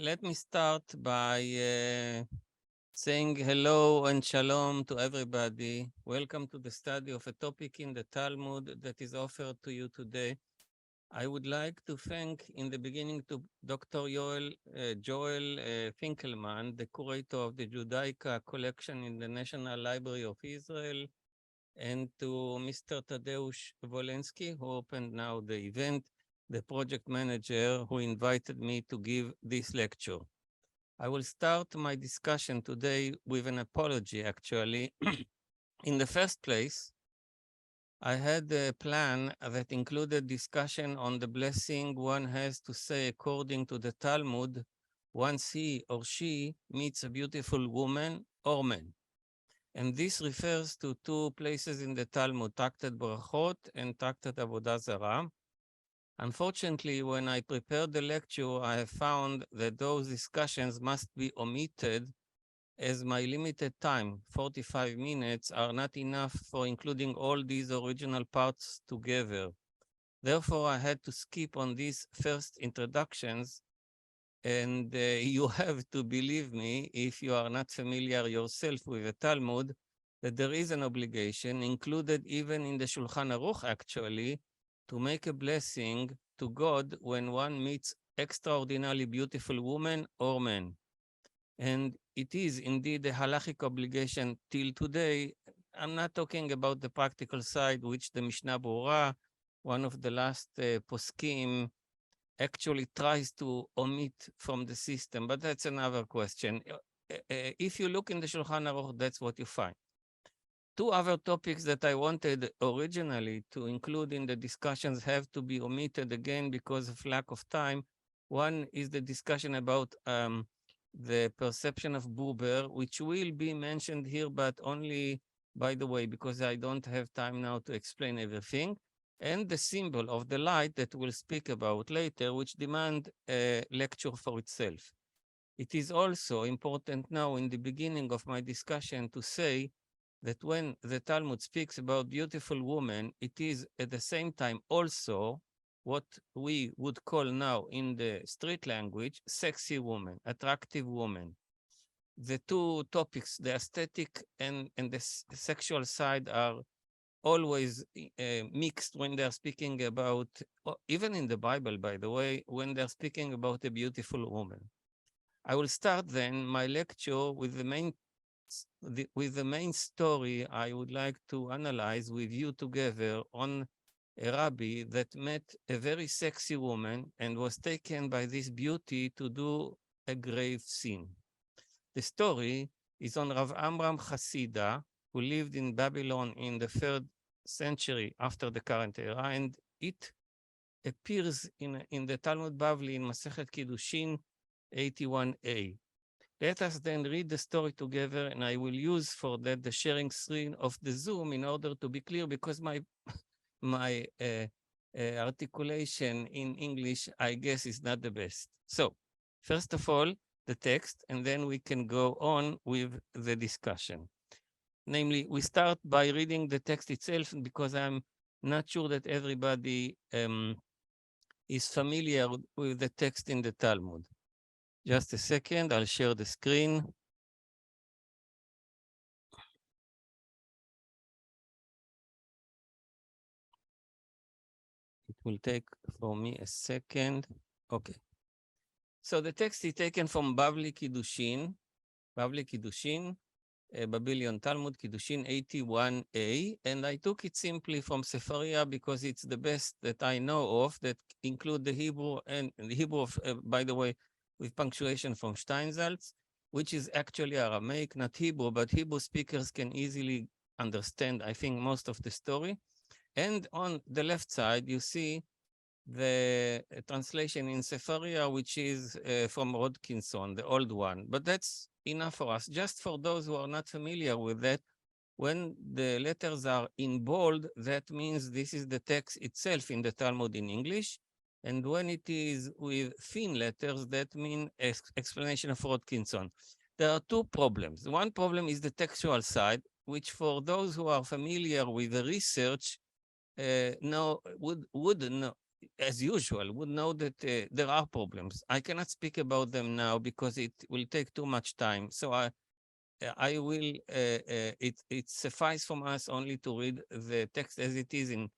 Let me start by saying hello and shalom to everybody. Welcome to the study of a topic in the Talmud that is offered to you today. I would like to thank in the beginning to Dr. Joel Finkelman, the curator of the Judaica collection in the National Library of Israel, and to Mr. Tadeusz Wolensky, who opened now the event, the project manager who invited me to give this lecture. I will start my discussion today with an apology, actually. In the first place, I had a plan that included discussion on the blessing one has to say according to the Talmud once he or she meets a beautiful woman or man. And this refers to two places in the Talmud, Tractate Brachot and Tractate Avodah Zarah. Unfortunately, when I prepared the lecture, I have found that those discussions must be omitted as my limited time, 45 minutes, are not enough for including all these original parts together. Therefore, I had to skip on these first introductions, and you have to believe me, if you are not familiar yourself with the Talmud, that there is an obligation included even in the Shulchan Aruch, actually, to make a blessing to God when one meets extraordinarily beautiful woman or man. And it is indeed a halachic obligation till today. I'm not talking about the practical side, which the Mishnah Berurah, one of the last poskim, actually tries to omit from the system, but that's another question. If you look in the Shulchan Aruch, that's what you find. Two other topics that I wanted originally to include in the discussions have to be omitted again because of lack of time. One is the discussion about the perception of Buber, which will be mentioned here, but only, by the way, because I don't have time now to explain everything, and the symbol of the light that we'll speak about later, which demand a lecture for itself. It is also important now in the beginning of my discussion to say that when the Talmud speaks about beautiful woman, it is at the same time also what we would call now in the street language, sexy woman, attractive woman. The two topics, the aesthetic and the sexual side, are always mixed when they're speaking about, even in the Bible, by the way, when they're speaking about a beautiful woman. I will start then my lecture with the main story I would like to analyze with you together on a rabbi that met a very sexy woman and was taken by this beauty to do a grave sin. The story is on Rabbi Amram Hasidah, who lived in Babylon in the 3rd century after the current era, and it appears in the Talmud Bavli in Masechet Kiddushin 81a. Let us then read the story together, and I will use for that the sharing screen of the Zoom in order to be clear, because my articulation in English, I guess, is not the best. So, first of all, the text, and then we can go on with the discussion. Namely, we start by reading the text itself, because I'm not sure that everybody is familiar with the text in the Talmud. Just a second, I'll share the screen. It will take for me a second. Okay. So the text is taken from Bavli Kiddushin, Babylon Talmud Kiddushin 81a, and I took it simply from Sefaria because it's the best that I know of that include the Hebrew, and the Hebrew of, by the way, with punctuation from Steinsaltz, which is actually Aramaic, not Hebrew, but Hebrew speakers can easily understand, I think, most of the story. And on the left side, you see the translation in Sefaria, which is from Rodkinson, the old one. But that's enough for us. Just for those who are not familiar with that, when the letters are in bold, that means this is the text itself in the Talmud in English. And when it is with thin letters, that means explanation of Rodkinson. There are two problems. One problem is the textual side, which for those who are familiar with the research, would know, as usual, would know that there are problems. I cannot speak about them now because it will take too much time. So I will, it suffice from us only to read the text as it is in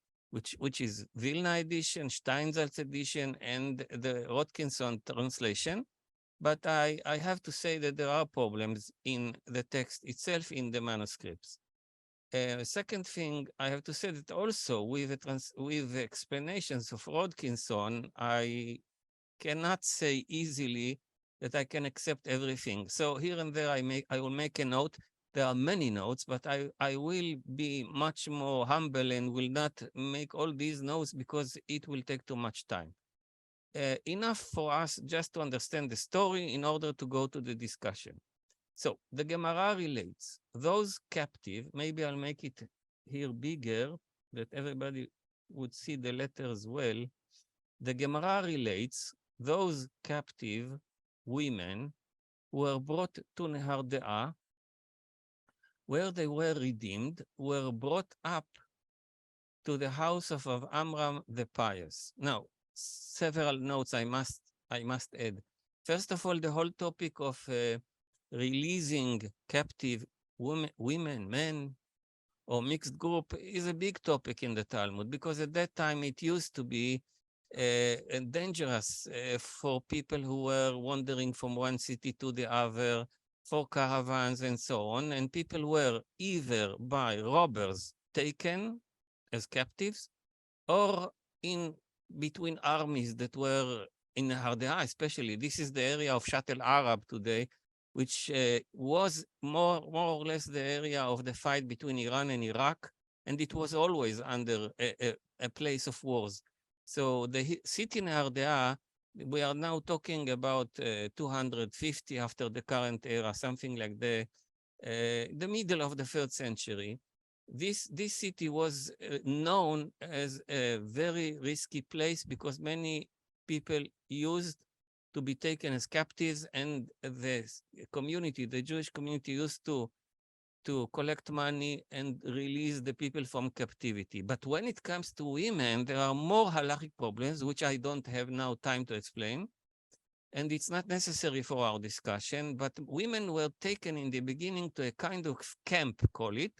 which is Vilna edition, Steinsaltz edition, and the Rodkinson translation. But I have to say that there are problems in the text itself in the manuscripts. Second thing, I have to say that also with the explanations of Rodkinson, I cannot say easily that I can accept everything. So here and there, I will make a note. There are many notes, but I will be much more humble and will not make all these notes because it will take too much time. Enough for us just to understand the story in order to go to the discussion. So the Gemara relates those captive, maybe I'll make it here bigger that everybody would see the letters well. The Gemara relates those captive women were brought to Nehar De'ah, where they were redeemed, were brought up to the house of Amram the Pious. Now, several notes I must add. First of all, the whole topic of releasing captive women, men, or mixed group is a big topic in the Talmud because at that time it used to be dangerous for people who were wandering from one city to the other, for caravans and so on, and people were either by robbers taken as captives or in between armies that were in Nehar De'ah especially. This is the area of Shat al-Arab today, which was more or less the area of the fight between Iran and Iraq, and it was always under a place of wars. So the city Nehar De'ah, we are now talking about 250 after the current era, something like the middle of the 3rd century. This city was known as a very risky place because many people used to be taken as captives, and the community, the Jewish community, used to collect money and release the people from captivity. But when it comes to women, there are more halachic problems, which I don't have now time to explain. And it's not necessary for our discussion, but women were taken in the beginning to a kind of camp, call it,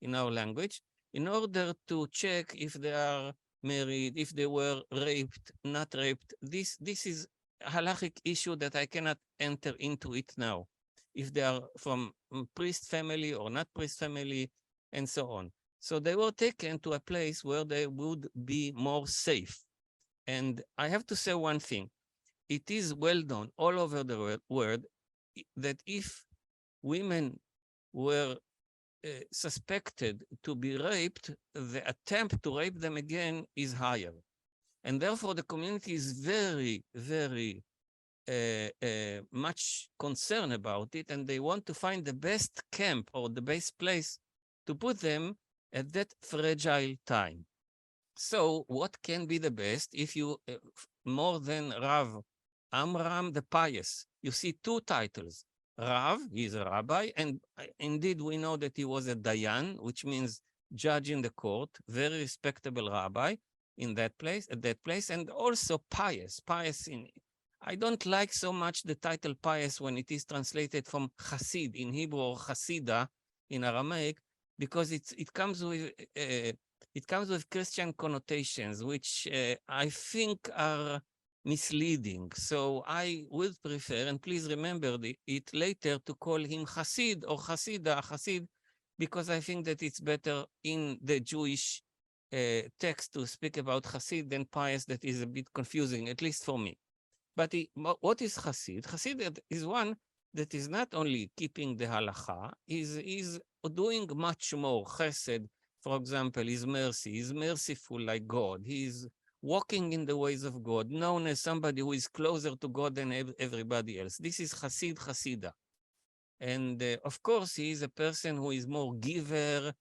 in our language, in order to check if they are married, if they were raped, not raped. This is a halachic issue that I cannot enter into it now, if they are from priest family or not priest family, and so on. So they were taken to a place where they would be more safe. And I have to say one thing. It is well known all over the world that if women were suspected to be raped, the attempt to rape them again is higher. And therefore, the community is very, very much concerned about it, and they want to find the best camp or the best place to put them at that fragile time. So what can be the best if you, more than Rav Amram the Pious, you see two titles. Rav, he's a rabbi, and indeed we know that he was a dayan, which means judge in the court, very respectable rabbi in that place, at that place, and also pious. Pious in, I don't like so much the title pious when it is translated from Hasid in Hebrew or Hasida in Aramaic, because it comes with Christian connotations, which I think are misleading. So I would prefer, and please remember it later, to call him Hasid or Hasida, Hasid, because I think that it's better in the Jewish text to speak about Hasid than pious. That is a bit confusing, at least for me. But what is Hasid? Hasid is one that is not only keeping the halacha, is doing much more. Chesed, for example, is mercy. He's merciful like God. He's walking in the ways of God, known as somebody who is closer to God than everybody else. This is Hasid, Hasida. And of course, he is a person who is more giver,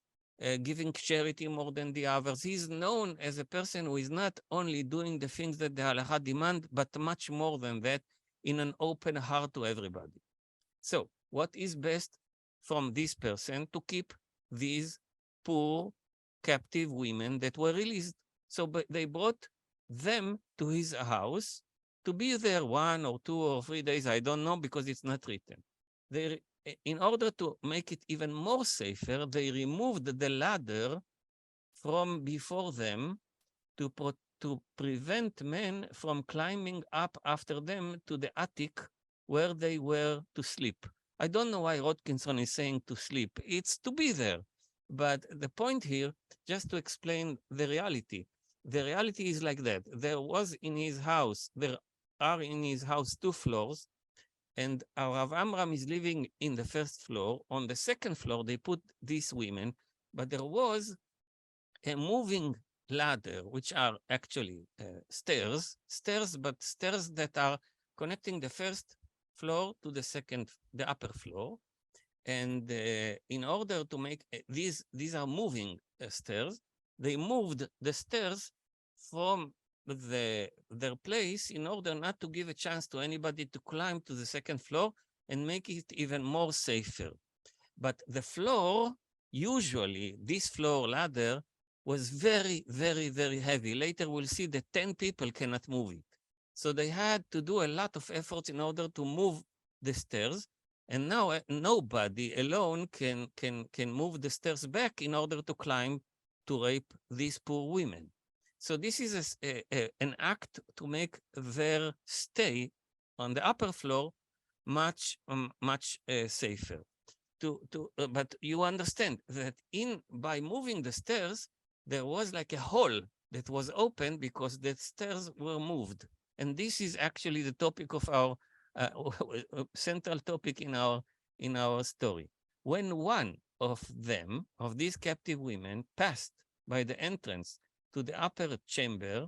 giving charity more than the others. He's known as a person who is not only doing the things that the halacha demand, but much more than that, in an open heart to everybody. So what is best from this person? To keep these poor captive women that were released. So but they brought them to his house to be there 1 or 2 or 3 days. I don't know because it's not written. In order to make it even more safer, they removed the ladder from before them to prevent men from climbing up after them to the attic where they were to sleep. I don't know why Rodkinson is saying to sleep. It's to be there. But the point here, just to explain the reality is like that. There are in his house 2 floors, and Rav Amram is living in the first floor. On the second floor, they put these women, but there was a moving ladder, which are actually stairs, but stairs that are connecting the first floor to the upper floor. And in order to make these are moving stairs, they moved the stairs from their place in order not to give a chance to anybody to climb to the second floor and make it even more safer. But the floor, usually this floor ladder, was very, very, very heavy. Later we'll see that 10 people cannot move it. So they had to do a lot of efforts in order to move the stairs. And now nobody alone can move the stairs back in order to climb to rape these poor women. So this is an act to make their stay on the upper floor much safer. But you understand that by moving the stairs, there was like a hole that was open because the stairs were moved. And this is actually the topic of our central topic in our story. When one of these captive women, passed by the entrance to the upper chamber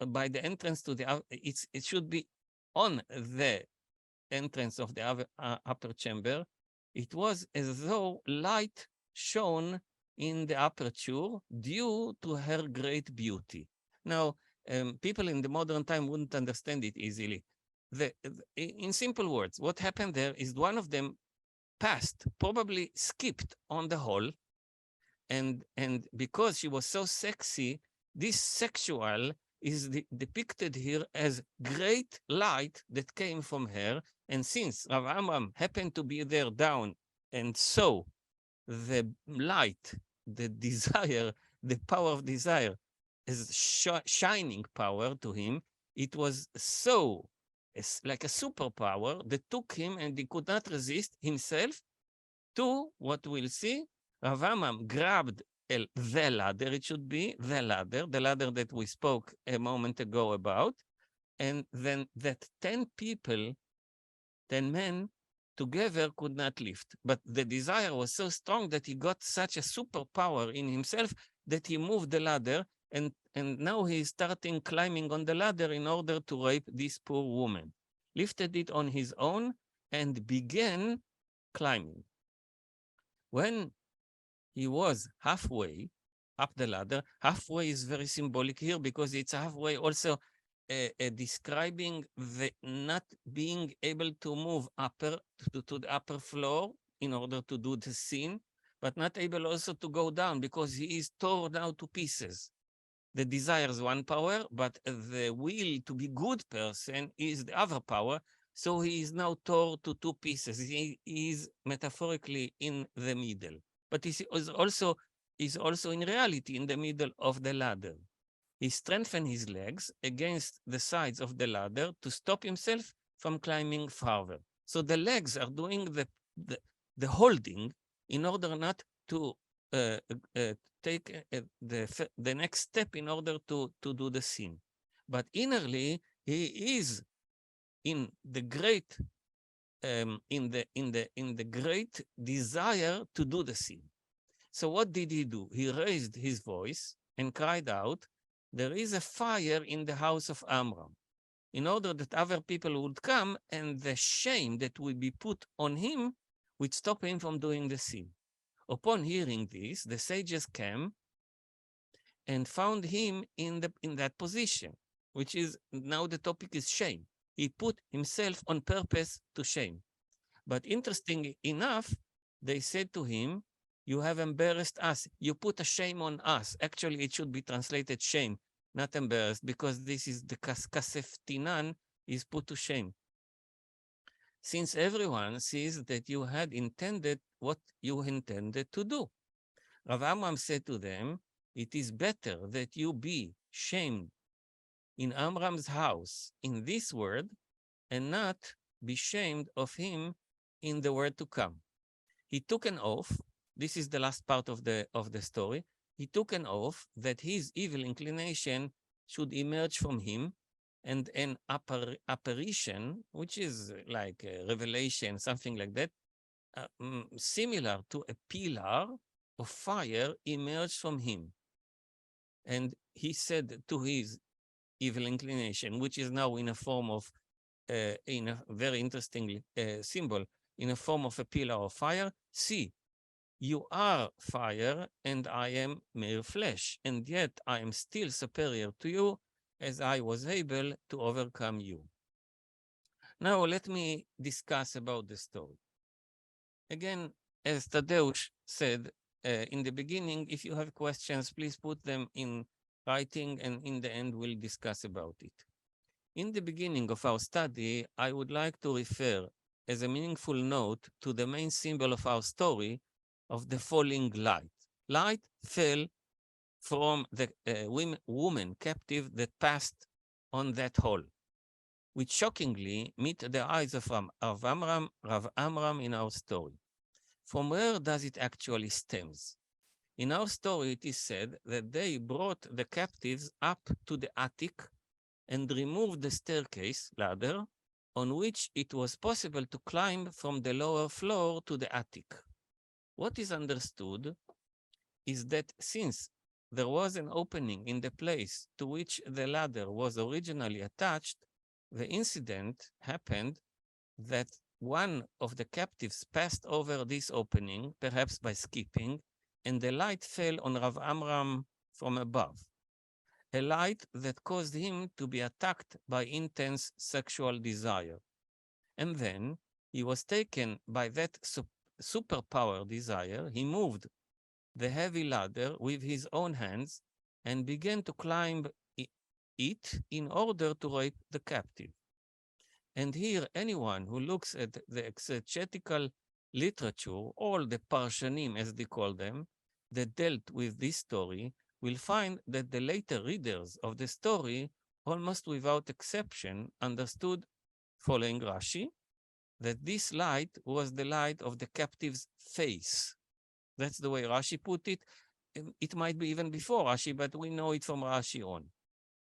by the entrance to the it should be on the entrance of the upper chamber, it was as though light shone in the aperture due to her great beauty. Now, people in the modern time wouldn't understand it easily. In simple words, what happened there is one of them passed, probably skipped on the hall, and because she was so sexy, this sexual is depicted here as great light that came from her. And since Rav Amram happened to be there down and saw the light, the desire, the power of desire as shining power to him, it was so like a superpower that took him, and he could not resist himself to what we'll see. Rav Amram grabbed the ladder, it should be the ladder that we spoke a moment ago about, and then that 10 men together could not lift. But the desire was so strong that he got such a superpower in himself that he moved the ladder, and now he is starting climbing on the ladder in order to rape this poor woman. Lifted it on his own and began climbing. When he was halfway up the ladder, halfway is very symbolic here because it's halfway also describing the not being able to move to the upper floor in order to do the sin, but not able also to go down because he is torn out to pieces. The desire is one power, but the will to be good person is the other power. So he is now torn to 2 pieces. He is metaphorically in the middle, but he is also in reality in the middle of the ladder. He strengthened his legs against the sides of the ladder to stop himself from climbing farther. So the legs are doing the holding in order not to take the next step in order to do the sin. But innerly, he is in the great great desire to do the sin. So what did he do? He raised his voice and cried out, "There is a fire in the house of Amram," in order that other people would come and the shame that would be put on him would stop him from doing the sin. Upon hearing this, the sages came and found him in that position, which is now the topic is shame. He put himself on purpose to shame. But interesting enough, they said to him, You have embarrassed us. You put a shame on us. Actually, it should be translated shame, not embarrassed, because this is the kaseftinan is put to shame. Since everyone sees that you had intended what you intended to do. Rabbi Amram said to them, it is better that you be shamed in Amram's house in this word and not be shamed of him in the word to come. He took an oath. This is the last part of the story. He took an oath that his evil inclination should emerge from him, and an apparition, which is like a revelation, something like that, similar to a pillar of fire, emerged from him. And he said to his evil inclination, which is now in a form of, in a very interesting symbol, in a form of a pillar of fire, see, you are fire and I am mere flesh, and yet I am still superior to you as I was able to overcome you. Now let me discuss about the story. Again, as Tadeusz said in the beginning, if you have questions, please put them in writing, and in the end we'll discuss about it. In the beginning of our study, I would like to refer as a meaningful note to the main symbol of our story of the falling light. Light fell from the woman captive that passed on that hall, which shockingly meet the eyes of Rav Amram in our story. From where does it actually stems? In our story, it is said that they brought the captives up to the attic and removed the staircase ladder on which it was possible to climb from the lower floor to the attic. What is understood is that since there was an opening in the place to which the ladder was originally attached, the incident happened that one of the captives passed over this opening, perhaps by skipping, and the light fell on Rav Amram from above, a light that caused him to be attacked by intense sexual desire. And then he was taken by that superpower desire. He moved the heavy ladder with his own hands and began to climb it in order to rape the captive. And here, anyone who looks at the exegetical literature, all the parshanim, as they call them, that dealt with this story, will find that the later readers of the story, almost without exception, understood, following Rashi, that this light was the light of the captive's face. That's the way Rashi put it. It might be even before Rashi, but we know it from Rashi on.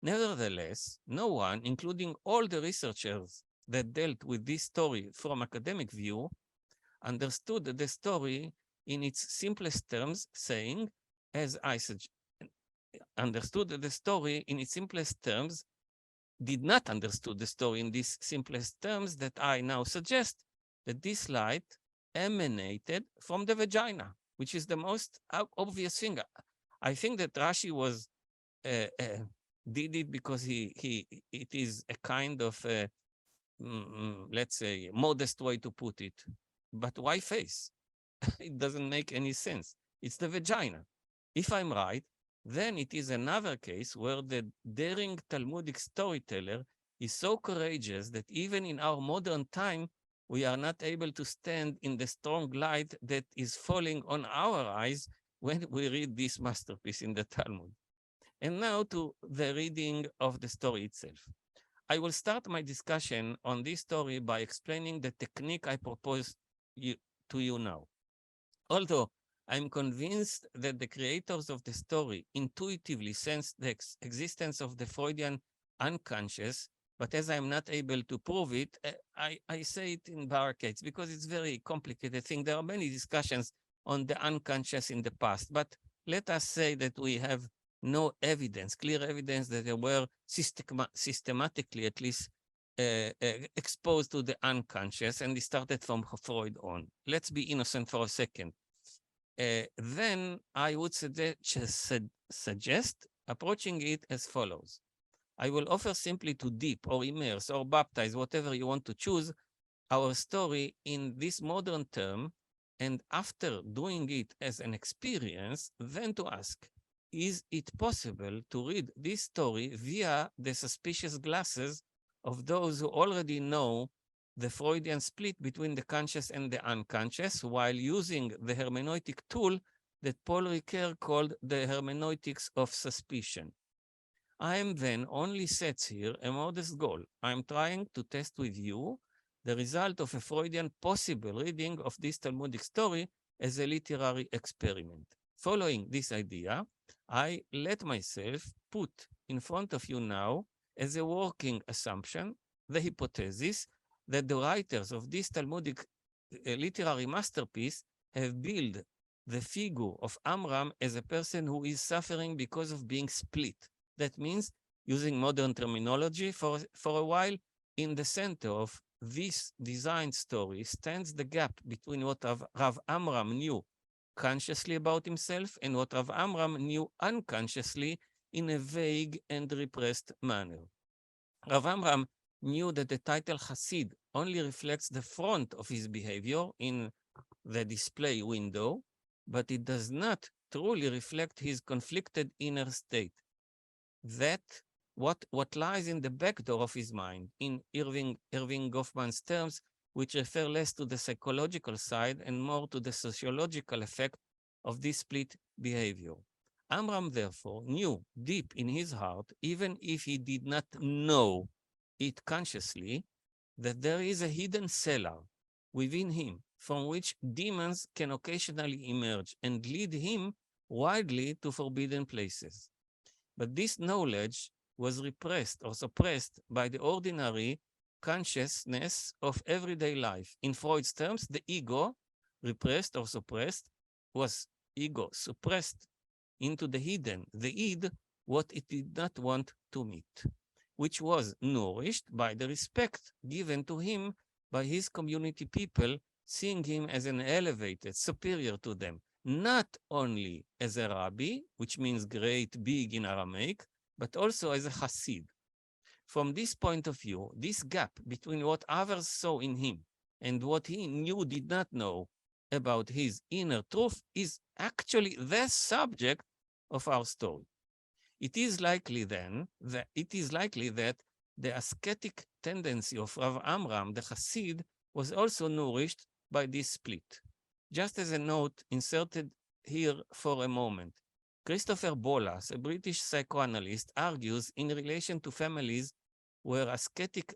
Nevertheless, no one, including all the researchers that dealt with this story from academic view, understood the story in its simplest terms, saying, as I understood the story in its simplest terms, did not understood the story in these simplest terms that I now suggest, that this light emanated from the vagina, which is the most obvious thing. I think that Rashi was did it because it is a kind of let's say modest way to put it. But why face? It doesn't make any sense. It's the vagina. If I'm right, then it is another case where the daring Talmudic storyteller is so courageous that even in our modern time, we are not able to stand in the strong light that is falling on our eyes when we read this masterpiece in the Talmud. And now to the reading of the story itself. I will start my discussion on this story by explaining the technique I propose to you now. Although I'm convinced that the creators of the story intuitively sense the existence of the Freudian unconscious, but as I'm not able to prove it, I say it in barricades because it's a very complicated thing. There are many discussions on the unconscious in the past, but let us say that we have no evidence, clear evidence that they were systematically at least exposed to the unconscious, and it started from Freud on. Let's be innocent for a second. Then I would suggest approaching it as follows. I will offer simply to dip or immerse or baptize, whatever you want to choose, our story in this modern term and after doing it as an experience, then to ask, is it possible to read this story via the suspicious glasses of those who already know the Freudian split between the conscious and the unconscious, while using the hermeneutic tool that Paul Ricoeur called the hermeneutics of suspicion? I am then only sets here a modest goal. I am trying to test with you the result of a Freudian possible reading of this Talmudic story as a literary experiment. Following this idea, I let myself put in front of you now as a working assumption the hypothesis that the writers of this Talmudic literary masterpiece have built the figure of Amram as a person who is suffering because of being split. That means, using modern terminology, for a while, in the center of this design story stands the gap between what Rav Amram knew consciously about himself and what Rav Amram knew unconsciously in a vague and repressed manner. Rav Amram knew that the title Hasid only reflects the front of his behavior in the display window, but it does not truly reflect his conflicted inner state. That what lies in the back door of his mind, in Erving Goffman's terms, which refer less to the psychological side and more to the sociological effect of this split behavior. Amram, therefore, knew deep in his heart, even if he did not know it consciously, that there is a hidden cellar within him from which demons can occasionally emerge and lead him widely to forbidden places. But this knowledge was repressed or suppressed by the ordinary consciousness of everyday life. In Freud's terms, the ego, repressed or suppressed, was ego suppressed into the hidden, the id, what it did not want to meet, which was nourished by the respect given to him by his community people, seeing him as an elevated, superior to them, not only as a rabbi, which means great, big in Aramaic, but also as a Hasid. From this point of view, this gap between what others saw in him and what he knew did not know about his inner truth is actually the subject of our story. It is likely then that the ascetic tendency of Rav Amram, the Hasid, was also nourished by this split. Just as a note inserted here for a moment, Christopher Bolas, a British psychoanalyst, argues in relation to families where ascetic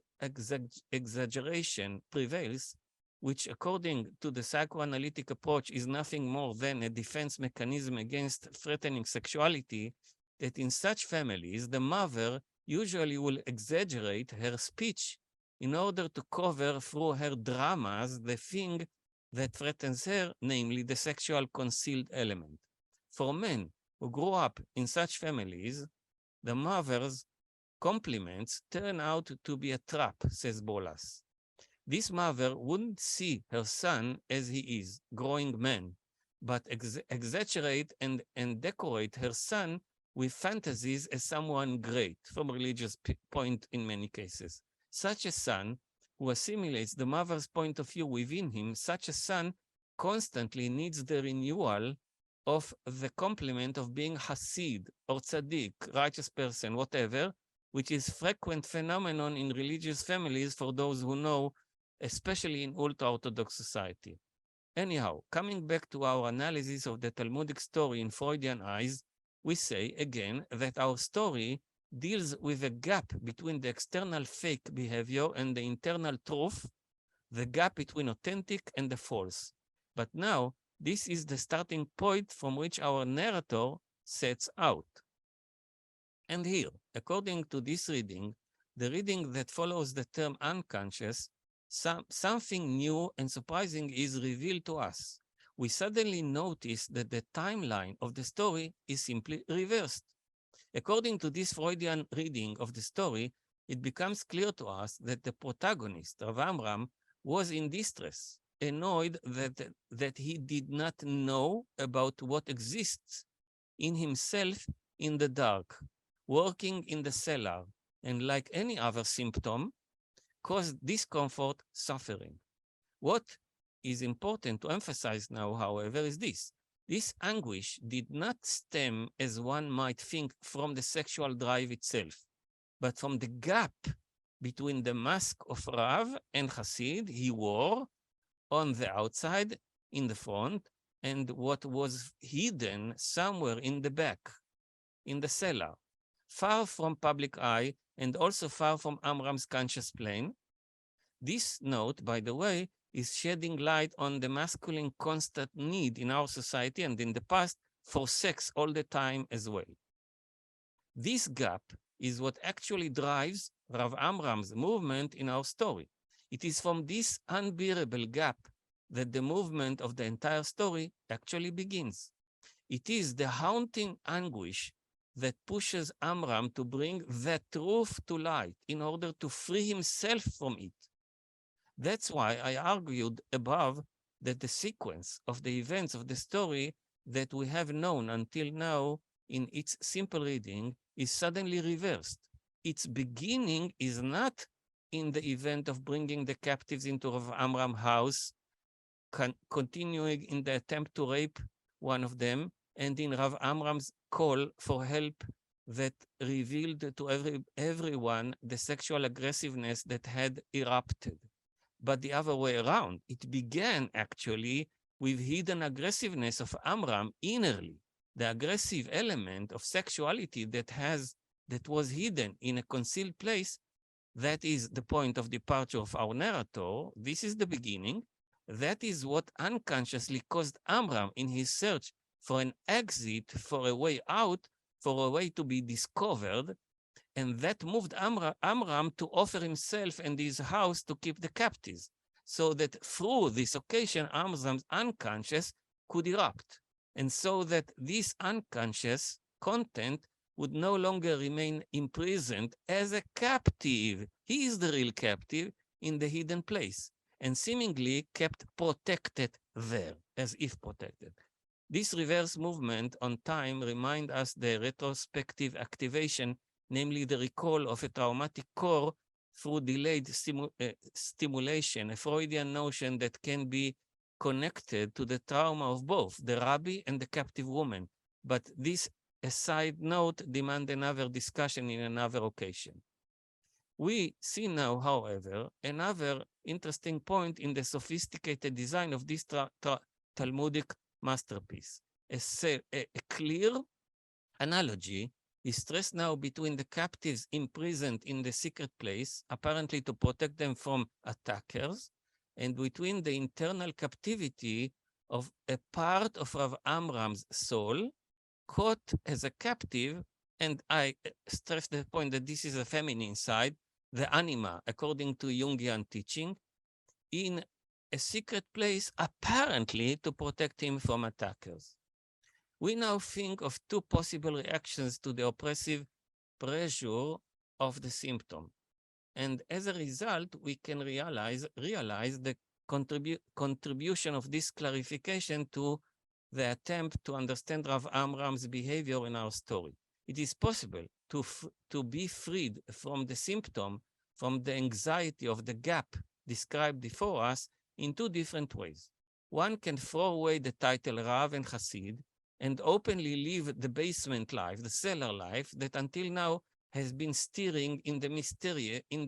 exaggeration prevails, which according to the psychoanalytic approach is nothing more than a defense mechanism against threatening sexuality, that in such families, the mother usually will exaggerate her speech in order to cover through her dramas the thing that threatens her, namely the sexual concealed element. For men who grew up in such families, the mother's compliments turn out to be a trap, says Bolas. This mother wouldn't see her son as he is, growing man, but exaggerate and decorate her son with fantasies as someone great, from a religious point in many cases. Such a son who assimilates the mother's point of view within him, such a son constantly needs the renewal of the compliment of being Hasid or Tzaddik, righteous person, whatever, which is frequent phenomenon in religious families for those who know, especially in ultra-Orthodox society. Anyhow, coming back to our analysis of the Talmudic story in Freudian eyes, we say again that our story deals with a gap between the external fake behavior and the internal truth, the gap between authentic and the false. But now, this is the starting point from which our narrator sets out. And here, according to this reading, the reading that follows the term unconscious, something new and surprising is revealed to us. We suddenly notice that the timeline of the story is simply reversed. According to this Freudian reading of the story, it becomes clear to us that the protagonist, Rav Amram, was in distress, annoyed that he did not know about what exists in himself in the dark, working in the cellar, and like any other symptom, caused discomfort, suffering. What is important to emphasize now, however, is this. This anguish did not stem, as one might think, from the sexual drive itself, but from the gap between the mask of Rav and Hasid he wore on the outside, in the front, and what was hidden somewhere in the back, in the cellar, far from public eye and also far from Amram's conscious plane. This note, by the way, is shedding light on the masculine constant need in our society and in the past for sex all the time as well. This gap is what actually drives Rav Amram's movement in our story. It is from this unbearable gap that the movement of the entire story actually begins. It is the haunting anguish that pushes Amram to bring the truth to light in order to free himself from it. That's why I argued above that the sequence of the events of the story that we have known until now in its simple reading is suddenly reversed. Its beginning is not in the event of bringing the captives into Rav Amram's house, continuing in the attempt to rape one of them, and in Rav Amram's call for help that revealed to everyone the sexual aggressiveness that had erupted. But the other way around, it began actually with hidden aggressiveness of Amram innerly, the aggressive element of sexuality that was hidden in a concealed place. That is the point of departure of our narrator. This is the beginning. That is what unconsciously caused Amram in his search for an exit, for a way out, for a way to be discovered. And that moved Amram to offer himself and his house to keep the captives, so that through this occasion, Amram's unconscious could erupt. And so that this unconscious content would no longer remain imprisoned as a captive. He is the real captive in the hidden place, and seemingly kept protected there, as if protected. This reverse movement on time reminds us the retrospective activation, namely the recall of a traumatic core through delayed stimulation, a Freudian notion that can be connected to the trauma of both the rabbi and the captive woman. But this, a side note, demands another discussion in another occasion. We see now, however, another interesting point in the sophisticated design of this Talmudic masterpiece. A clear analogy is stressed now between the captives imprisoned in the secret place, apparently to protect them from attackers, and between the internal captivity of a part of Rav Amram's soul, caught as a captive, and I stress the point that this is a feminine side, the anima, according to Jungian teaching, in a secret place, apparently to protect him from attackers. We now think of two possible reactions to the oppressive pressure of the symptom. And as a result, we can realize the contribution of this clarification to the attempt to understand Rav Amram's behavior in our story. It is possible to be freed from the symptom, from the anxiety of the gap described before us in two different ways. One can throw away the title Rav and Hasid and openly live the basement life, the cellar life, that until now has been steering in the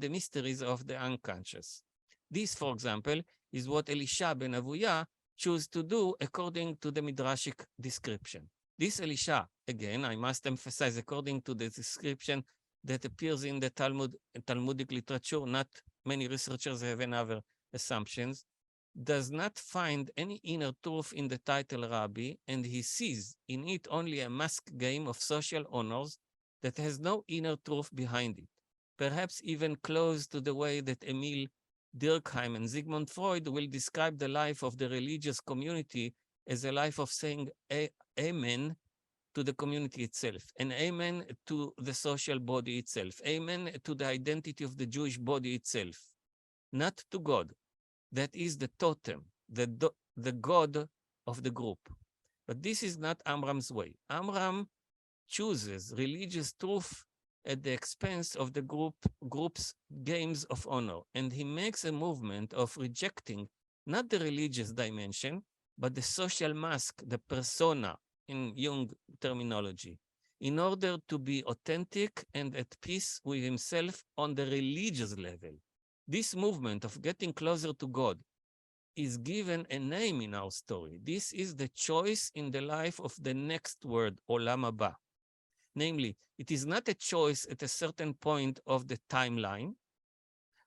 mysteries of the unconscious. This, for example, is what Elisha ben Avuya chose to do according to the Midrashic description. This Elisha, again, I must emphasize, according to the description that appears in the Talmudic literature, not many researchers have another assumptions, does not find any inner truth in the title Rabbi, and he sees in it only a mask game of social honors that has no inner truth behind it, perhaps even close to the way that Emil Durkheim and Sigmund Freud will describe the life of the religious community as a life of saying amen to the community itself, and amen to the social body itself, amen to the identity of the Jewish body itself, not to God. That is the totem, the God of the group. But this is not Amram's way. Amram chooses religious truth at the expense of the group's games of honor, and he makes a movement of rejecting not the religious dimension, but the social mask, the persona in Jung terminology, in order to be authentic and at peace with himself on the religious level. This movement of getting closer to God is given a name in our story. This is the choice in the life of the next word, Olam Haba. Namely, it is not a choice at a certain point of the timeline,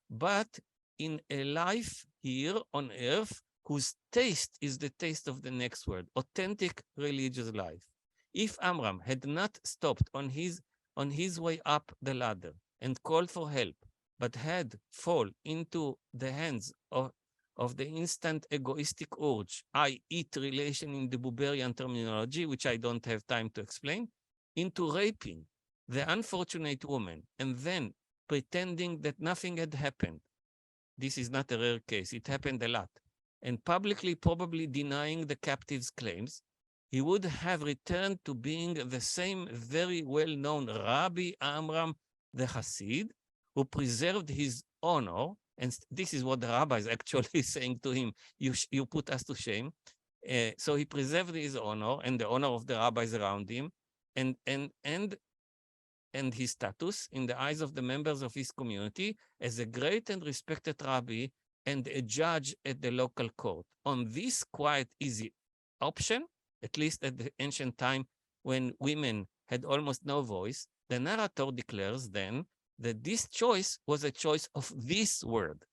but in a life here on earth whose taste is the taste of the next word, authentic religious life. If Amram had not stopped on his way up the ladder and called for help, but had fall into the hands of the instant egoistic urge, I eat relation in the Buberian terminology, which I don't have time to explain, into raping the unfortunate woman and then pretending that nothing had happened. This is not a rare case. It happened a lot. And publicly probably denying the captive's claims, he would have returned to being the same very well-known Rabbi Amram the Hasid, who preserved his honor. And this is what the rabbi is actually saying to him, you put us to shame. So he preserved his honor and the honor of the rabbis around him and his status in the eyes of the members of his community as a great and respected rabbi and a judge at the local court. On this quite easy option, at least at the ancient time when women had almost no voice, the narrator declares then that this choice was a choice of this word.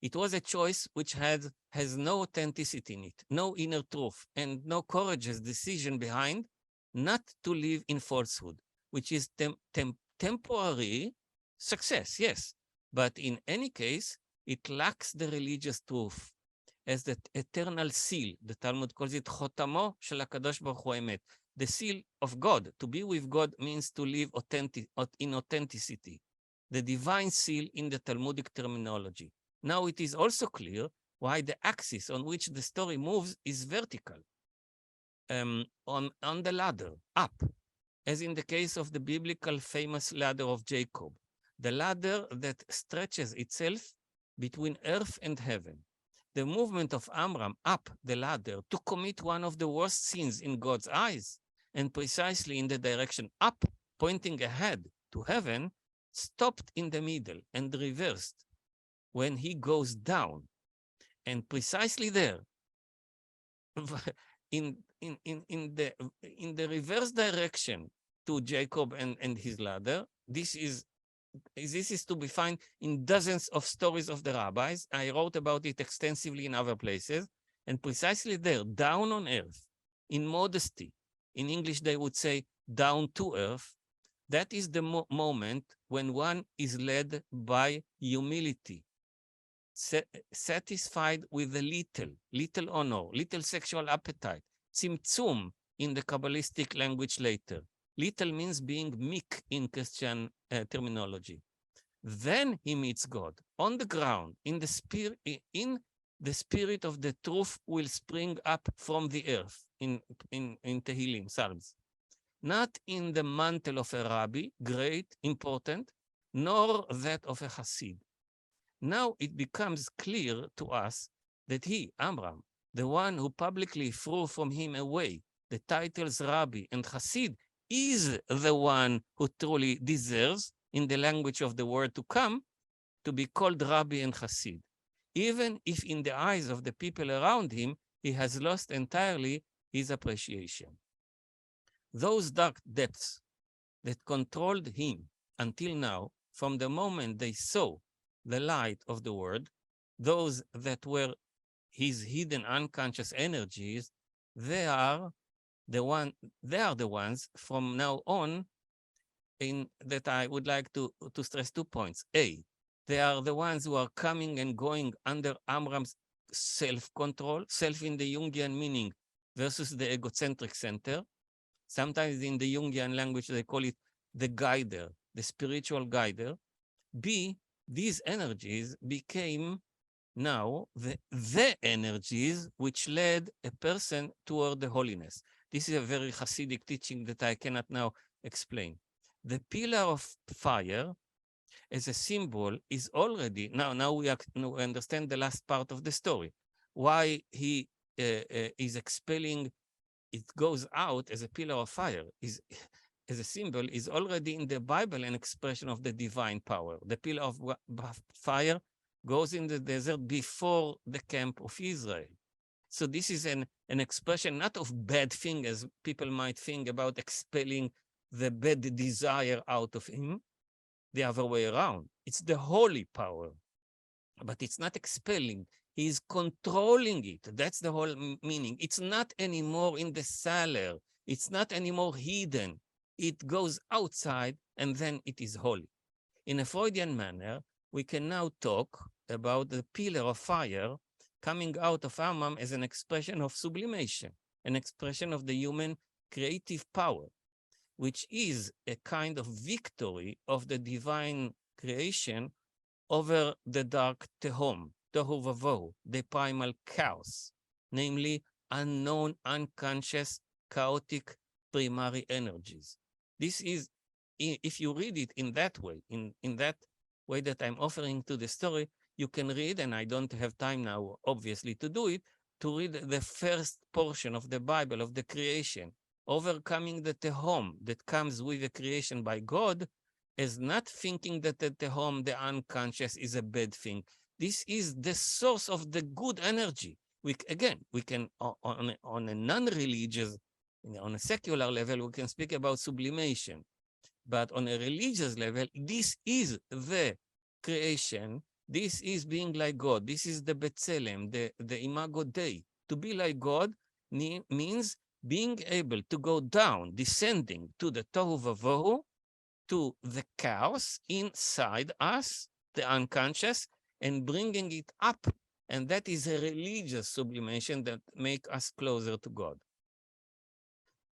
It was a choice which has no authenticity in it, no inner truth, and no courageous decision behind not to live in falsehood, which is temporary success, yes. But in any case, it lacks the religious truth as the eternal seal. The Talmud calls it Chotamo shel HaKadosh Baruch Hu Emet. The seal of God. To be with God means to live in authenticity. The divine seal in the Talmudic terminology. Now it is also clear why the axis on which the story moves is vertical. On the ladder, up, as in the case of the biblical famous ladder of Jacob, the ladder that stretches itself between earth and heaven. The movement of Amram up the ladder to commit one of the worst sins in God's eyes, and precisely in the direction up, pointing ahead to heaven, stopped in the middle and reversed when he goes down. And precisely there, in the reverse direction to Jacob and his ladder, this is to be found in dozens of stories of the rabbis. I wrote about it extensively in other places. And precisely there, down on earth, in modesty, in English they would say down to earth, that is the moment when one is led by humility, satisfied with the little honor, little sexual appetite, tzimtzum in the Kabbalistic language later. Little means being meek in Christian terminology. Then he meets God on the ground, in the spirit of the truth will spring up from the earth in Tehillim, Psalms. Not in the mantle of a rabbi, great, important, nor that of a Hasid. Now it becomes clear to us that he, Amram, the one who publicly threw from him away the titles Rabbi and Hasid, is the one who truly deserves, in the language of the word to come, to be called Rabbi and Hasid, even if in the eyes of the people around him, he has lost entirely his appreciation. Those dark depths that controlled him until now, from the moment they saw the light of the word, those that were his hidden unconscious energies, they are the ones from now on in that I would like to stress 2 points. A, they are the ones who are coming and going under Amram's self-control, self in the Jungian meaning versus the egocentric center. Sometimes in the Jungian language, they call it the guider, the spiritual guider. B, these energies became now the energies which led a person toward the holiness. This is a very Hasidic teaching that I cannot now explain. The pillar of fire as a symbol is already, now we understand the last part of the story, why he is expelling, it goes out as a pillar of fire, as a symbol, is already in the Bible an expression of the divine power. The pillar of fire goes in the desert before the camp of Israel. So this is an expression not of bad thing, as people might think about expelling the bad desire out of him, the other way around. It's the holy power, but it's not expelling. He's controlling it. That's the whole meaning. It's not anymore in the cellar. It's not anymore hidden. It goes outside, and then it is holy. In a Freudian manner, we can now talk about the pillar of fire coming out of Amram as an expression of sublimation, an expression of the human creative power, which is a kind of victory of the divine creation over the dark tehom, tohu vavohu, the primal chaos, namely unknown, unconscious, chaotic primary energies. This is, if you read it in that way, in that way that I'm offering to the story, you can read, and I don't have time now, obviously, to do it, to read the first portion of the Bible, of the creation, overcoming the tehom that comes with the creation by God, as not thinking that the tehom, the unconscious, is a bad thing. This is the source of the good energy. We can, on a non-religious, on a secular level, we can speak about sublimation. But on a religious level, this is the creation. This is being like God. This is the B'Tselem, the Imago Dei. To be like God means being able to go down, descending to the Tohu Vavohu, to the chaos inside us, the unconscious, and bringing it up. And that is a religious sublimation that makes us closer to God.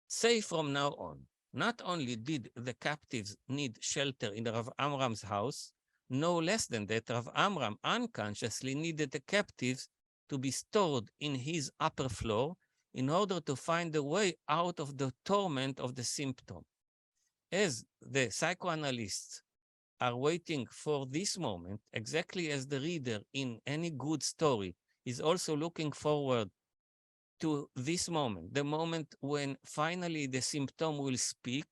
Say from now on, not only did the captives need shelter in Rav Amram's house, no less than that, Rav Amram unconsciously needed the captives to be stored in his upper floor in order to find a way out of the torment of the symptom. As the psychoanalysts are waiting for this moment, exactly as the reader in any good story is also looking forward to this moment, the moment when finally the symptom will speak.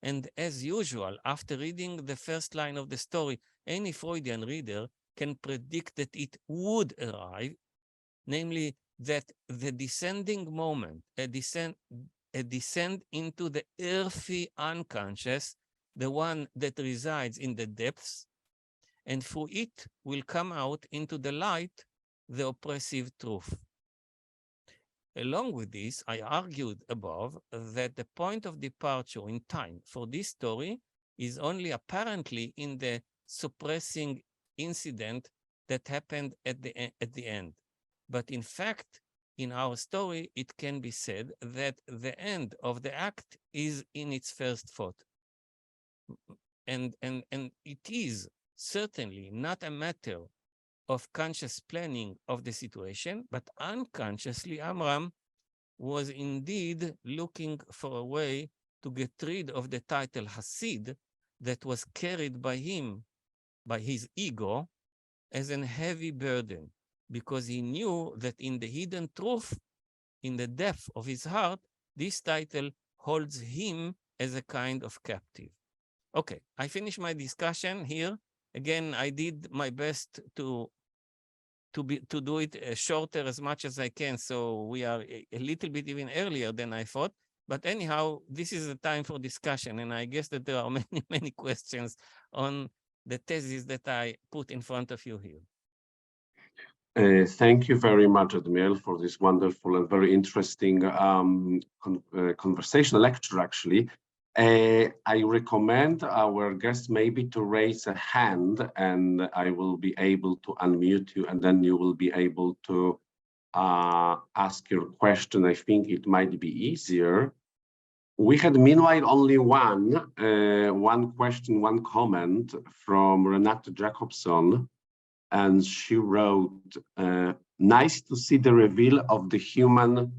And as usual, after reading the first line of the story, any Freudian reader can predict that it would arrive, namely that the descending moment, a descent into the earthy unconscious, the one that resides in the depths, and through it will come out into the light the oppressive truth. Along with this, I argued above that the point of departure in time for this story is only apparently in the suppressing incident that happened at the end. But in fact, in our story, it can be said that the end of the act is in its first thought. And it is certainly not a matter of conscious planning of the situation, but unconsciously Amram was indeed looking for a way to get rid of the title Hasid that was carried by him, by his ego, as a heavy burden, because he knew that in the hidden truth, in the depth of his heart, this title holds him as a kind of captive. Okay, I finished my discussion here. Again, I did my best to do it shorter as much as I can, so we are a little bit even earlier than I thought. But anyhow, this is the time for discussion, and I guess that there are many questions on the thesis that I put in front of you here. Thank you very much, Admiel, for this wonderful and very interesting conversational lecture, actually. I recommend our guests maybe to raise a hand, and I will be able to unmute you, and then you will be able to ask your question. I think it might be easier. We had meanwhile only one question, one comment from Renate Jacobson, and she wrote, nice to see the reveal of the human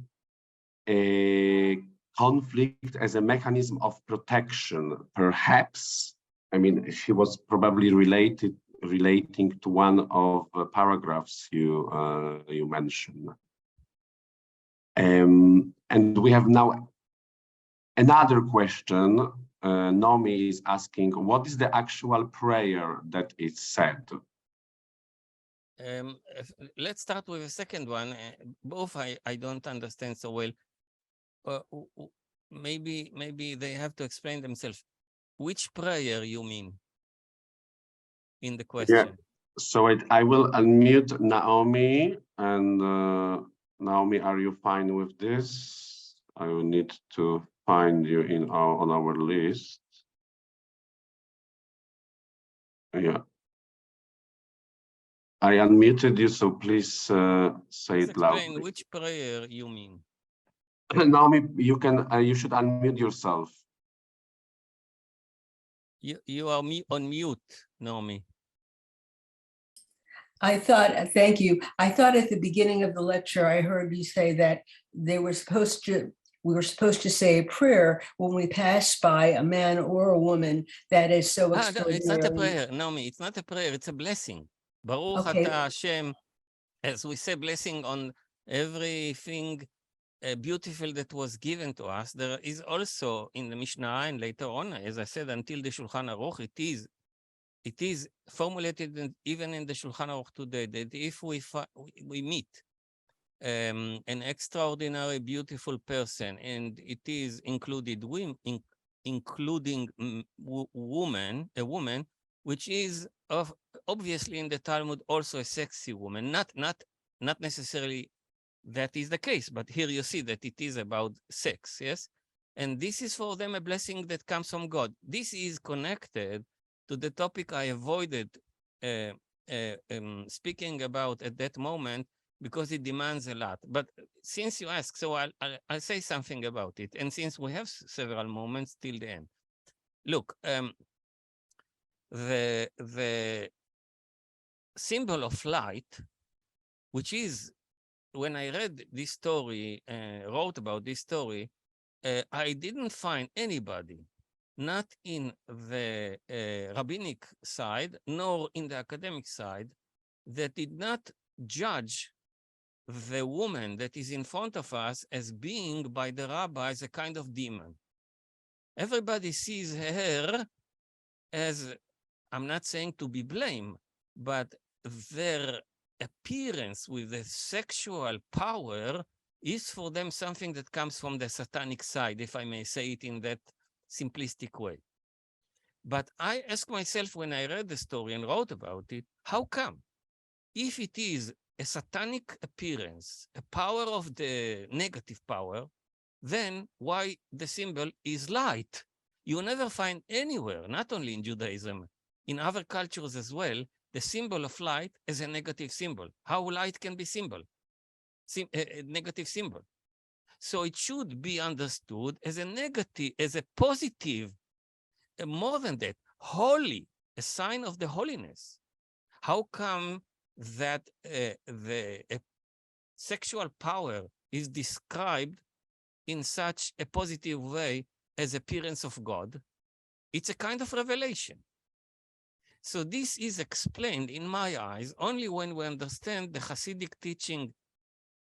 conflict as a mechanism of protection. Perhaps I mean, she was probably relating to one of the paragraphs you mentioned. And we have now another question. Nomi is asking, what is the actual prayer that is said? Let's start with the second one. Both I don't understand so well. Maybe they have to explain themselves. Which prayer you mean in the question? Yeah. So I will unmute Naomi. And Naomi, are you fine with this? I will need to find you on our list. Yeah. I unmuted you, so please say it loudly. Explain which prayer you mean. Naomi, you should unmute yourself. You are on mute, Naomi. Thank you. I thought at the beginning of the lecture, I heard you say that we were supposed to say a prayer when we pass by a man or a woman that is so extraordinary. No, it's not a prayer, Naomi. It's not a prayer. It's a blessing. Baruch Ata Hashem, as we say, blessing on everything beautiful that was given to us. There is also in the Mishnah and later on, as I said, until the Shulchan Aruch, it is formulated even in the Shulchan Aruch today that if we meet an extraordinary, beautiful person, and it is including a woman, which is obviously in the Talmud also a sexy woman, not necessarily that is the case, but here you see that it is about sex, yes? And this is for them a blessing that comes from God. This is connected to the topic I avoided speaking about at that moment because it demands a lot. But since you ask, so I'll say something about it. And since we have several moments till the end. Look, the symbol of light, which is, when I read this story, wrote about this story, I didn't find anybody, not in the rabbinic side, nor in the academic side, that did not judge the woman that is in front of us as being by the rabbis a kind of demon. Everybody sees her as, I'm not saying to be blamed, but their appearance with the sexual power is for them something that comes from the satanic side, if I may say it in that simplistic way. But I asked myself when I read the story and wrote about it, how come? If it is a satanic appearance, a power of the negative power, then why the symbol is light? You never find anywhere, not only in Judaism, in other cultures as well, the symbol of light as a negative symbol. How light can be a negative symbol? So it should be understood as a negative, as a positive, more than that, holy, a sign of the holiness. How come that the sexual power is described in such a positive way as appearance of God? It's a kind of revelation. So this is explained, in my eyes, only when we understand the Hasidic teaching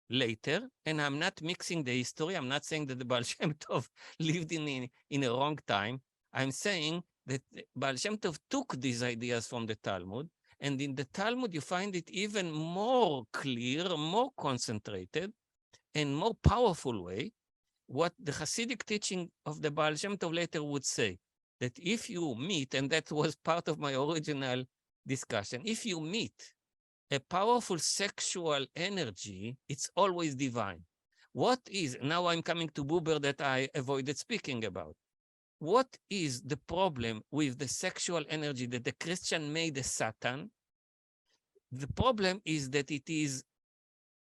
later, and I'm not mixing the history. I'm not saying that the Baal Shem Tov lived in a wrong time. I'm saying that Baal Shem Tov took these ideas from the Talmud, and in the Talmud you find it even more clear, more concentrated, and more powerful way, what the Hasidic teaching of the Baal Shem Tov later would say, that if you meet, and that was part of my original discussion, if you meet a powerful sexual energy, it's always divine. What is, now I'm coming to Buber that I avoided speaking about. What is the problem with the sexual energy that the Christian made a Satan? The problem is that it is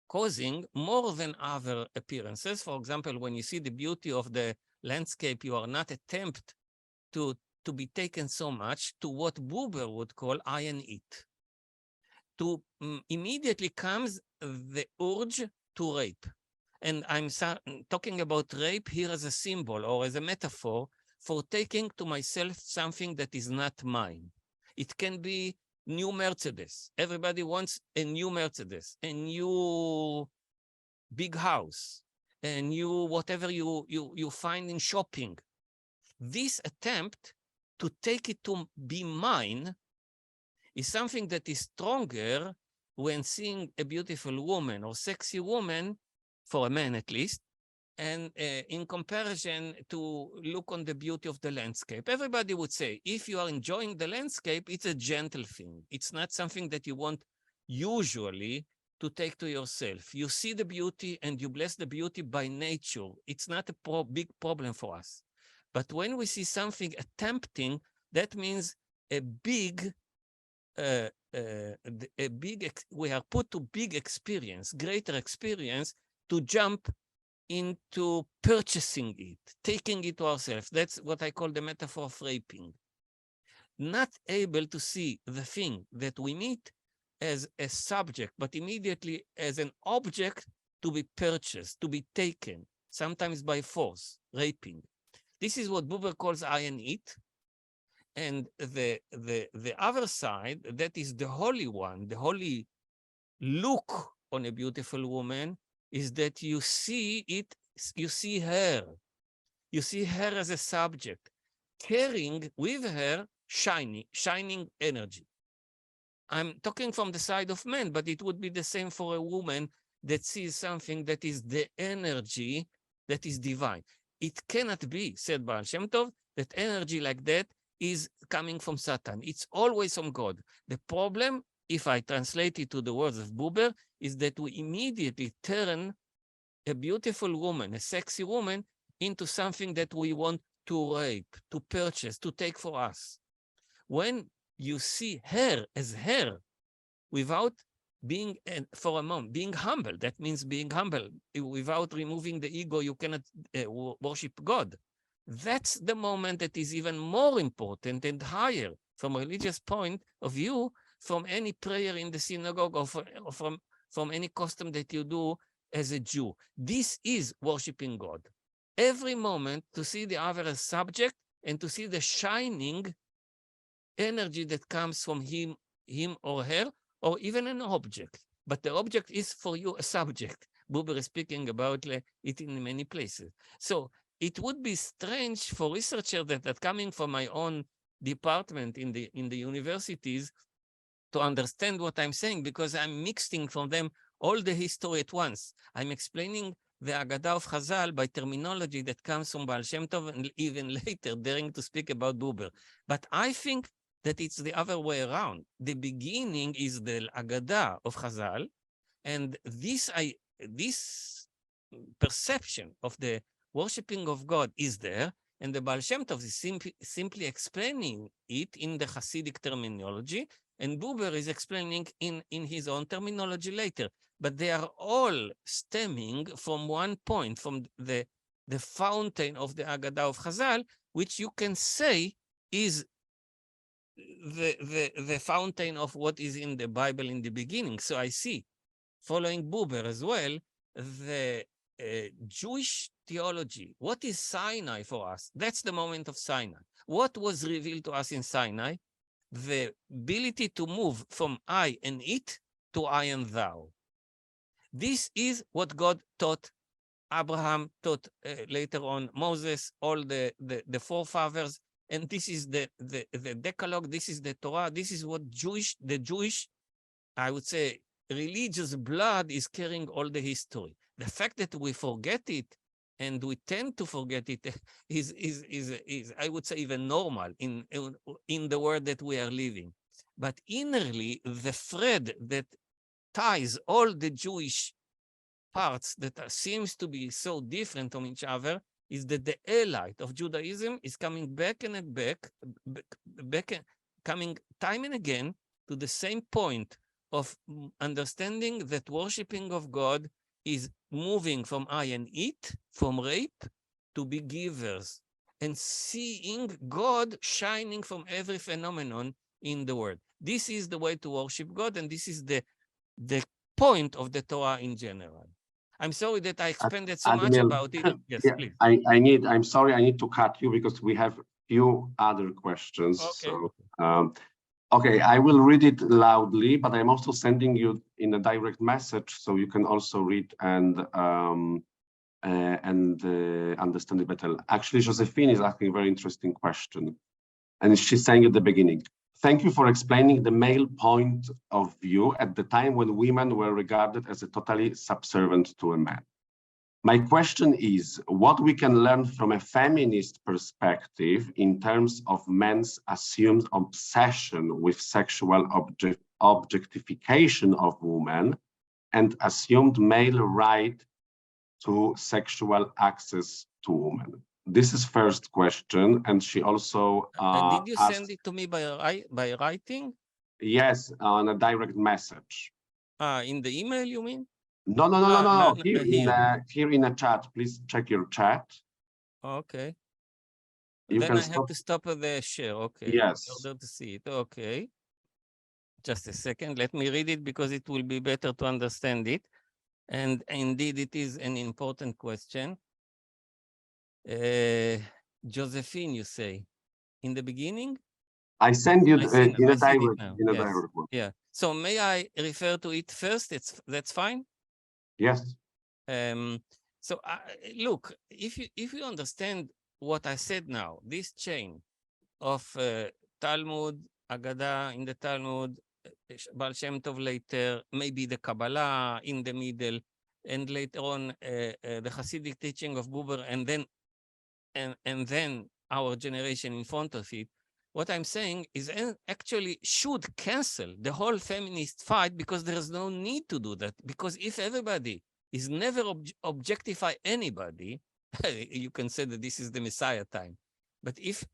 causing more than other appearances. For example, when you see the beauty of the landscape, you are not attempt to be taken so much to what Buber would call I and it. To immediately comes the urge to rape. And I'm talking about rape here as a symbol or as a metaphor for taking to myself something that is not mine. It can be new Mercedes. Everybody wants a new Mercedes, a new big house, a new whatever you find in shopping. This attempt to take it to be mine is something that is stronger when seeing a beautiful woman or sexy woman, for a man at least, and in comparison to look on the beauty of the landscape. Everybody would say, if you are enjoying the landscape, it's a gentle thing. It's not something that you want usually to take to yourself. You see the beauty and you bless the beauty by nature. It's not a big problem for us. But when we see something attempting, that means we are put to big experience, greater experience, to jump into purchasing it, taking it to ourselves. That's what I call the metaphor of raping. Not able to see the thing that we meet as a subject, but immediately as an object to be purchased, to be taken, sometimes by force, raping. This is what Buber calls I and it. And the other side, that is the holy one, the holy look on a beautiful woman, is that you see it, you see her as a subject, carrying with her shining energy. I'm talking from the side of men, but it would be the same for a woman that sees something that is the energy that is divine. It cannot be, said Baal Shem Tov, that energy like that is coming from Satan. It's always from God. The problem, if I translate it to the words of Buber, is that we immediately turn a beautiful woman, a sexy woman, into something that we want to rape, to purchase, to take for us. When you see her as her, without being, for a moment, being humble, that means being humble. Without removing the ego, you cannot worship God. That's the moment that is even more important and higher from a religious point of view from any prayer in the synagogue or from any custom that you do as a Jew. This is worshiping God. Every moment to see the other as subject and to see the shining energy that comes from him or her, or even an object. But the object is for you a subject. Buber is speaking about it in many places. So it would be strange for researchers that coming from my own department in the universities to understand what I'm saying, because I'm mixing from them all the history at once. I'm explaining the Agadah of Chazal by terminology that comes from Baal Shem Tov and even later daring to speak about Buber. But I think that it's the other way around. The beginning is the Agadah of Chazal, and this perception of the worshiping of God is there, and the Baal Shem Tov is simply explaining it in the Hasidic terminology, and Buber is explaining in his own terminology later. But they are all stemming from one point, from the fountain of the Agadah of Chazal, which you can say is the fountain of what is in the Bible in the beginning. So I see, following Buber as well, the Jewish theology. What is Sinai for us? That's the moment of Sinai. What was revealed to us in Sinai? The ability to move from I and it to I and thou. This is what God taught Abraham, taught later on Moses, all the forefathers, and this is the Decalogue, this is the Torah, this is what the Jewish, I would say, religious blood is carrying all the history. The fact that we forget it, and we tend to forget it, is I would say, even normal in the world that we are living. But innerly, the thread that ties all the Jewish parts that seems to be so different from each other is that the elite of Judaism is coming back and back, coming time and again to the same point of understanding that worshiping of God is moving from I and it, from rape, to be givers, and seeing God shining from every phenomenon in the world. This is the way to worship God, and this is the point of the Torah in general. I'm sorry that I expanded so much Admiel, about it. Yes, yeah, please. I'm sorry, I need to cut you because we have few other questions. Okay. So, okay, I will read it loudly, but I'm also sending you in a direct message so you can also read and understand it better. Actually, Josephine is asking a very interesting question. And she's saying at the beginning, thank you for explaining the male point of view at the time when women were regarded as a totally subservient to a man. My question is, what we can learn from a feminist perspective in terms of men's assumed obsession with sexual objectification of women and assumed male right to sexual access to women? This is first question, and she also did you send it to me by writing? Yes, on a direct message. In the email, you mean? No. Here in a chat. Please check your chat. Okay. You then can I have to stop the share. Okay. Yes. In order to see it. Okay. Just a second. Let me read it because it will be better to understand it. And indeed, it is an important question. Josephine, you say, in the beginning? I send you in a direct one. Yeah. So may I refer to it first? That's fine. Yes. So look, if you understand what I said now, this chain of Talmud, Agada in the Talmud, Baal Shem Tov later, maybe the Kabbalah in the middle, and later on the Hasidic teaching of Buber, and then our generation in front of it. What I'm saying is actually should cancel the whole feminist fight because there's no need to do that. Because if everybody is never objectify anybody, you can say that this is the Messiah time. But if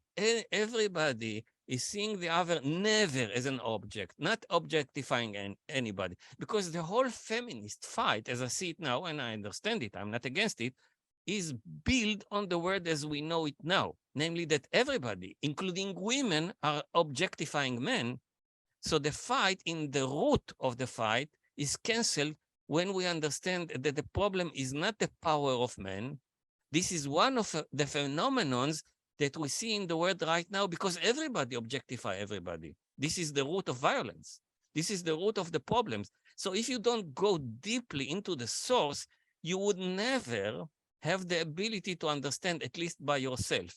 everybody is seeing the other never as an object, not objectifying anybody, because the whole feminist fight, as I see it now, and I understand it, I'm not against it, is built on the word as we know it now, namely that everybody, including women, are objectifying men. So the fight in the root of the fight is canceled when we understand that the problem is not the power of men. This is one of the phenomenons that we see in the world right now because everybody objectify everybody. This is the root of violence. This is the root of the problems. So if you don't go deeply into the source, you would never have the ability to understand, at least by yourself,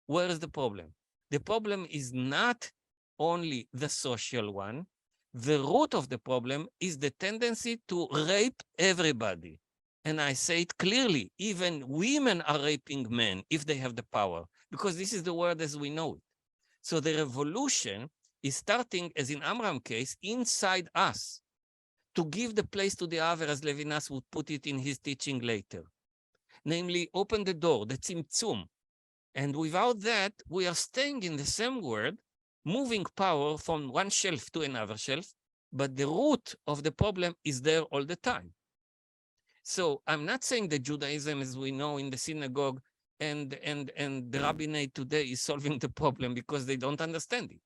where is the problem. The problem is not only the social one. The root of the problem is the tendency to rape everybody. And I say it clearly, even women are raping men if they have the power, because this is the world as we know it. So the revolution is starting, as in Amram's case, inside us, to give the place to the other, as Levinas would put it in his teaching later. Namely, open the door, the tzimtzum. And without that, we are staying in the same world, moving power from one shelf to another shelf, but the root of the problem is there all the time. So I'm not saying that Judaism, as we know in the synagogue and the rabbinate today is solving the problem because they don't understand it.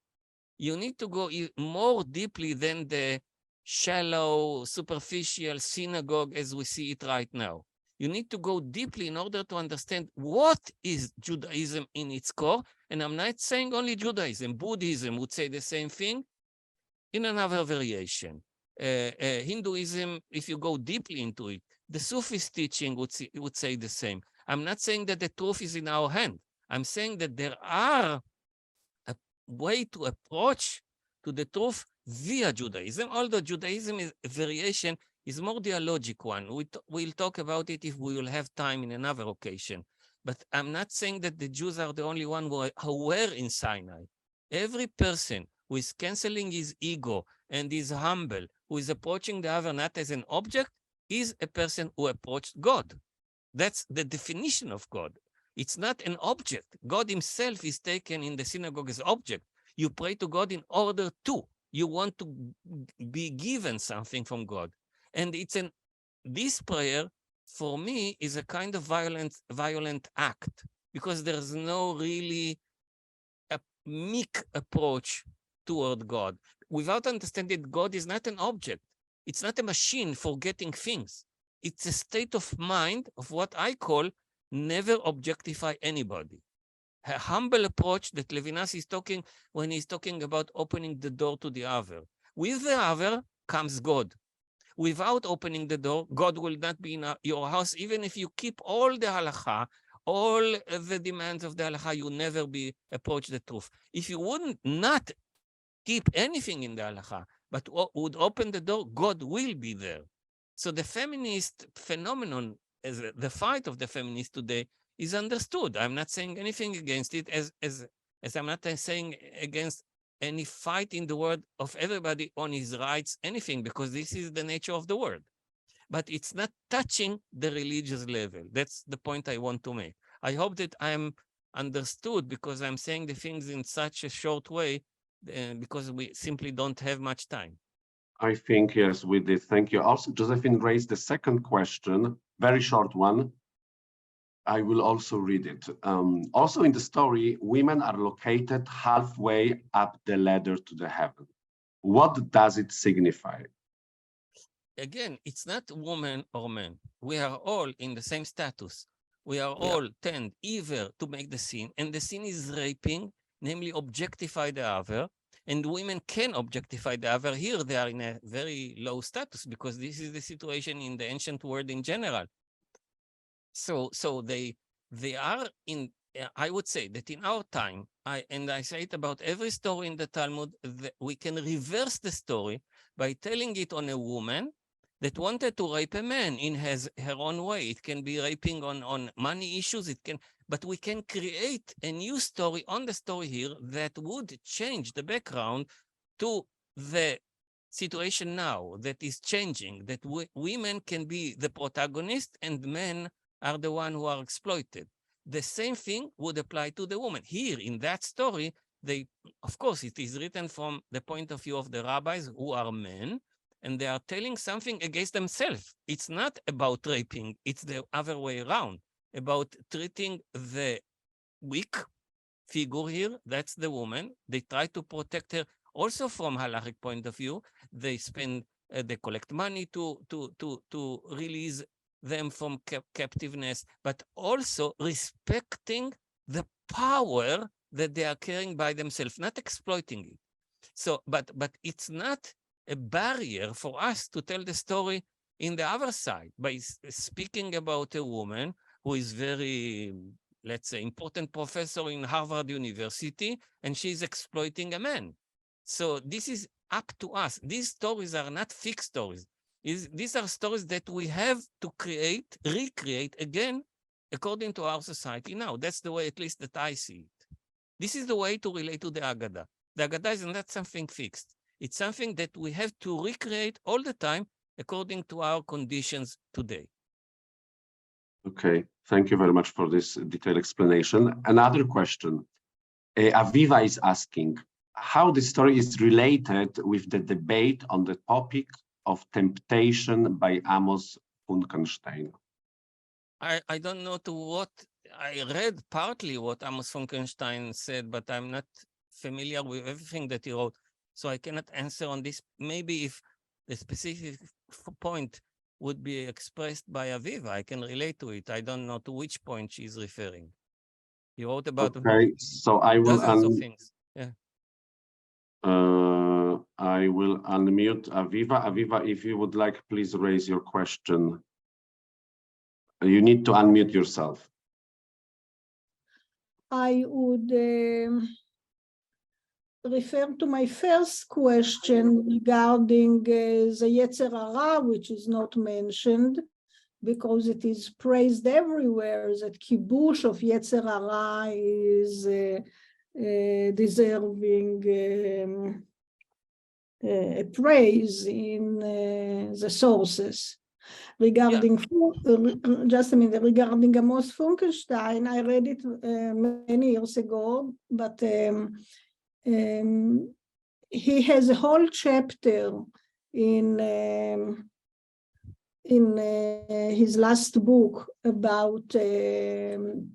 You need to go more deeply than the shallow, superficial synagogue as we see it right now. You need to go deeply in order to understand what is Judaism in its core. And I'm not saying only Judaism. Buddhism would say the same thing in another variation. Hinduism, if you go deeply into it, the Sufist teaching would say the same. I'm not saying that the truth is in our hand. I'm saying that there are a way to approach to the truth via Judaism, although Judaism is a variation, is more dialogic one. We'll talk about it if we will have time in another occasion. But I'm not saying that the Jews are the only one who were in Sinai. Every person who is canceling his ego and is humble, who is approaching the other not as an object, is a person who approached God. That's the definition of God. It's not an object. God himself is taken in the synagogue as object. You pray to God in order to. You want to be given something from God. And this prayer, for me, is a kind of violent act because there's no really a meek approach toward God. Without understanding God is not an object. It's not a machine for getting things. it's a state of mind of what I call never objectify anybody. A humble approach that Levinas is talking when he's talking about opening the door to the other. With the other comes God. Without opening the door, God will not be in your house. Even if you keep all the halacha, all the demands of the halacha, you never be approach the truth. If you wouldn't not keep anything in the halacha, but would open the door, God will be there. So the feminist phenomenon, as the fight of the feminists today, is understood. I'm not saying anything against it, as I'm not saying against any fight in the world of everybody on his rights, anything, because this is the nature of the world. But it's not touching the religious level. That's the point I want to make. I hope that I'm understood, because I'm saying the things in such a short way, because we simply don't have much time. I think, yes, we did. Thank you. Also, Josephine raised the second question, very short one. I will also read it. Also in the story, women are located halfway up the ladder to the heaven. What does it signify? Again, it's not woman or man. We are all in the same status. We are all tend either to make the sin, and the sin is raping, namely objectify the other, and women can objectify the other. Here they are in a very low status, because this is the situation in the ancient world in general. So they are in, I would say that in our time, I say it about every story in the Talmud, we can reverse the story by telling it on a woman that wanted to rape a man in her own way. It can be raping on money issues, but we can create a new story on the story here that would change the background to the situation now that is changing, that women can be the protagonist and men are the one who are exploited. The same thing would apply to the woman. Here in that story, of course, it is written from the point of view of the rabbis who are men, and they are telling something against themselves. It's not about raping, it's the other way around, about treating the weak figure here, that's the woman. They try to protect her also from halachic point of view. They collect money to release them from captiveness, but also respecting the power that they are carrying by themselves, not exploiting it. So, but it's not a barrier for us to tell the story in the other side by speaking about a woman who is very, let's say, important professor in Harvard University, and she's exploiting a man. So this is up to us. These stories are not fixed stories. These are stories that we have to recreate again, according to our society now. That's the way, at least, that I see it. This is the way to relate to the Agada. The Agada is not something fixed. It's something that we have to recreate all the time, according to our conditions today. Okay, thank you very much for this detailed explanation. Another question. Aviva is asking how the story is related with the debate on the topic of temptation by Amos Funkenstein. I don't know to what, I read partly what Amos Funkenstein said, but I'm not familiar with everything that he wrote, so I cannot answer on this. Maybe if the specific point would be expressed by Aviva, I can relate to it. I don't know to which point she's referring. He wrote about so I will dozens of things. Yeah. I will unmute Aviva. Aviva, if you would like, please raise your question. You need to unmute yourself. I would refer to my first question regarding the Yetzer Hara, which is not mentioned, because it is praised everywhere that kibush of Yetzer Hara is deserving praise in the sources. Regarding, just a minute, regarding Amos Funkenstein, I read it many years ago, but he has a whole chapter in his last book about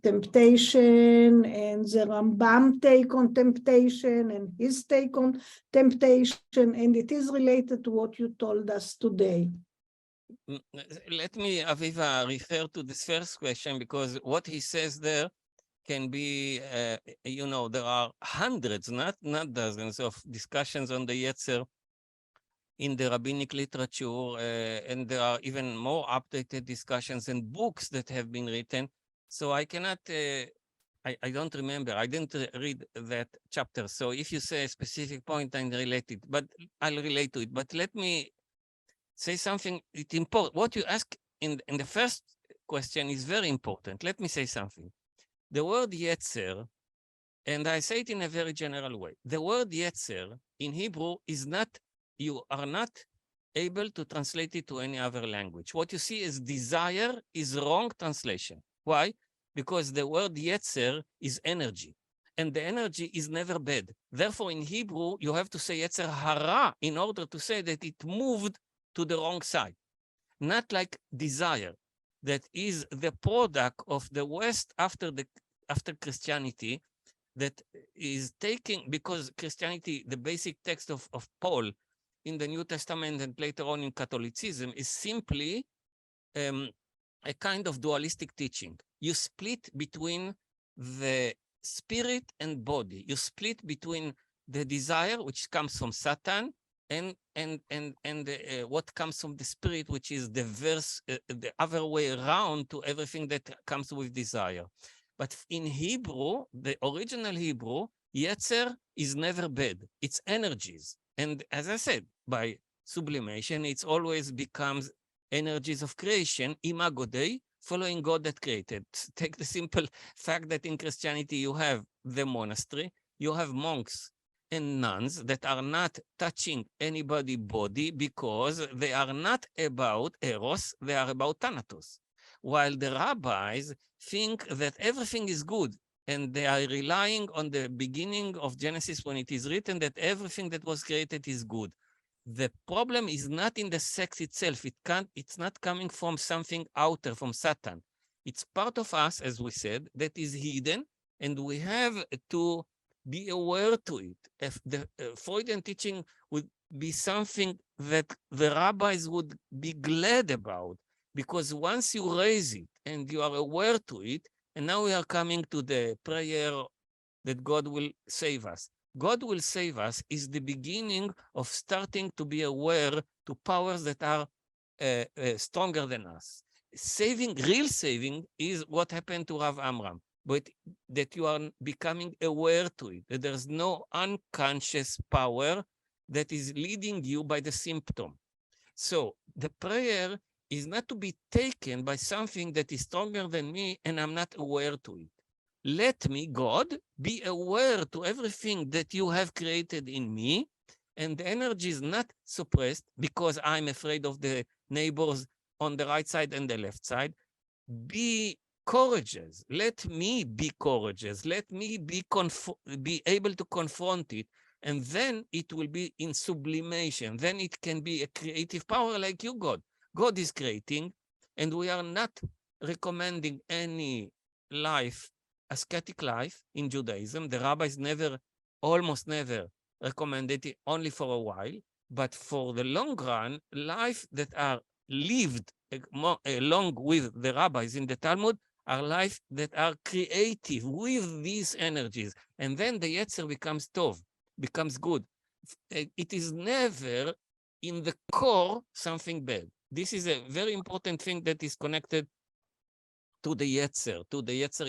temptation and the Rambam take on temptation and his take on temptation, and it is related to what you told us today. Let me, Aviva, refer to this first question, because what he says there can be, there are hundreds, not dozens, of discussions on the Yetzer in the rabbinic literature, and there are even more updated discussions and books that have been written. So I cannot, I don't remember, I didn't read that chapter. So if you say a specific point, I'm related, but I'll relate to it. But let me say something. It's important. What you ask in the first question is very important. Let me say something. The word Yetzer, and I say it in a very general way, the word Yetzer in Hebrew is not, you are not able to translate it to any other language. What you see as desire is wrong translation. Why? Because the word Yetzer is energy, and the energy is never bad. Therefore, in Hebrew, you have to say Yetzer hara in order to say that it moved to the wrong side. Not like desire, that is the product of the West after Christianity, that is taking, because Christianity, the basic text of Paul in the New Testament and later on in Catholicism, is simply a kind of dualistic teaching. You split between the spirit and body. You split between the desire, which comes from Satan, and what comes from the spirit, which is the other way around to everything that comes with desire. But in Hebrew, the original Hebrew, Yetzer is never bad. It's energies. And as I said, by sublimation, it always becomes energies of creation, imago Dei, following God that created. Take the simple fact that in Christianity, you have the monastery, you have monks and nuns that are not touching anybody's body because they are not about eros, they are about thanatos. While the rabbis think that everything is good, and they are relying on the beginning of Genesis when it is written that everything that was created is good. The problem is not in the sex itself. It's not coming from something outer, from Satan. It's part of us, as we said, that is hidden, and we have to be aware to it. If the Freudian teaching would be something that the rabbis would be glad about, because once you raise it and you are aware to it, and now we are coming to the prayer that God will save us. God will save us is the beginning of starting to be aware to powers that are stronger than us. Real saving is what happened to Rabbi Amram, but that you are becoming aware to it, that there's no unconscious power that is leading you by the symptom. So the prayer is not to be taken by something that is stronger than me and I'm not aware to it. Let me, God, be aware to everything that you have created in me, and the energy is not suppressed because I'm afraid of the neighbors on the right side and the left side. Be courageous. Let me be courageous. Let me be able to confront it, and then it will be in sublimation. Then it can be a creative power like you, God. God is creating, and we are not recommending any life, ascetic life in Judaism. The rabbis almost never recommended it, only for a while. But for the long run, life that are lived along with the rabbis in the Talmud are life that are creative with these energies. And then the Yetzer becomes tov, becomes good. It is never in the core something bad. This is a very important thing that is connected to the Yetzer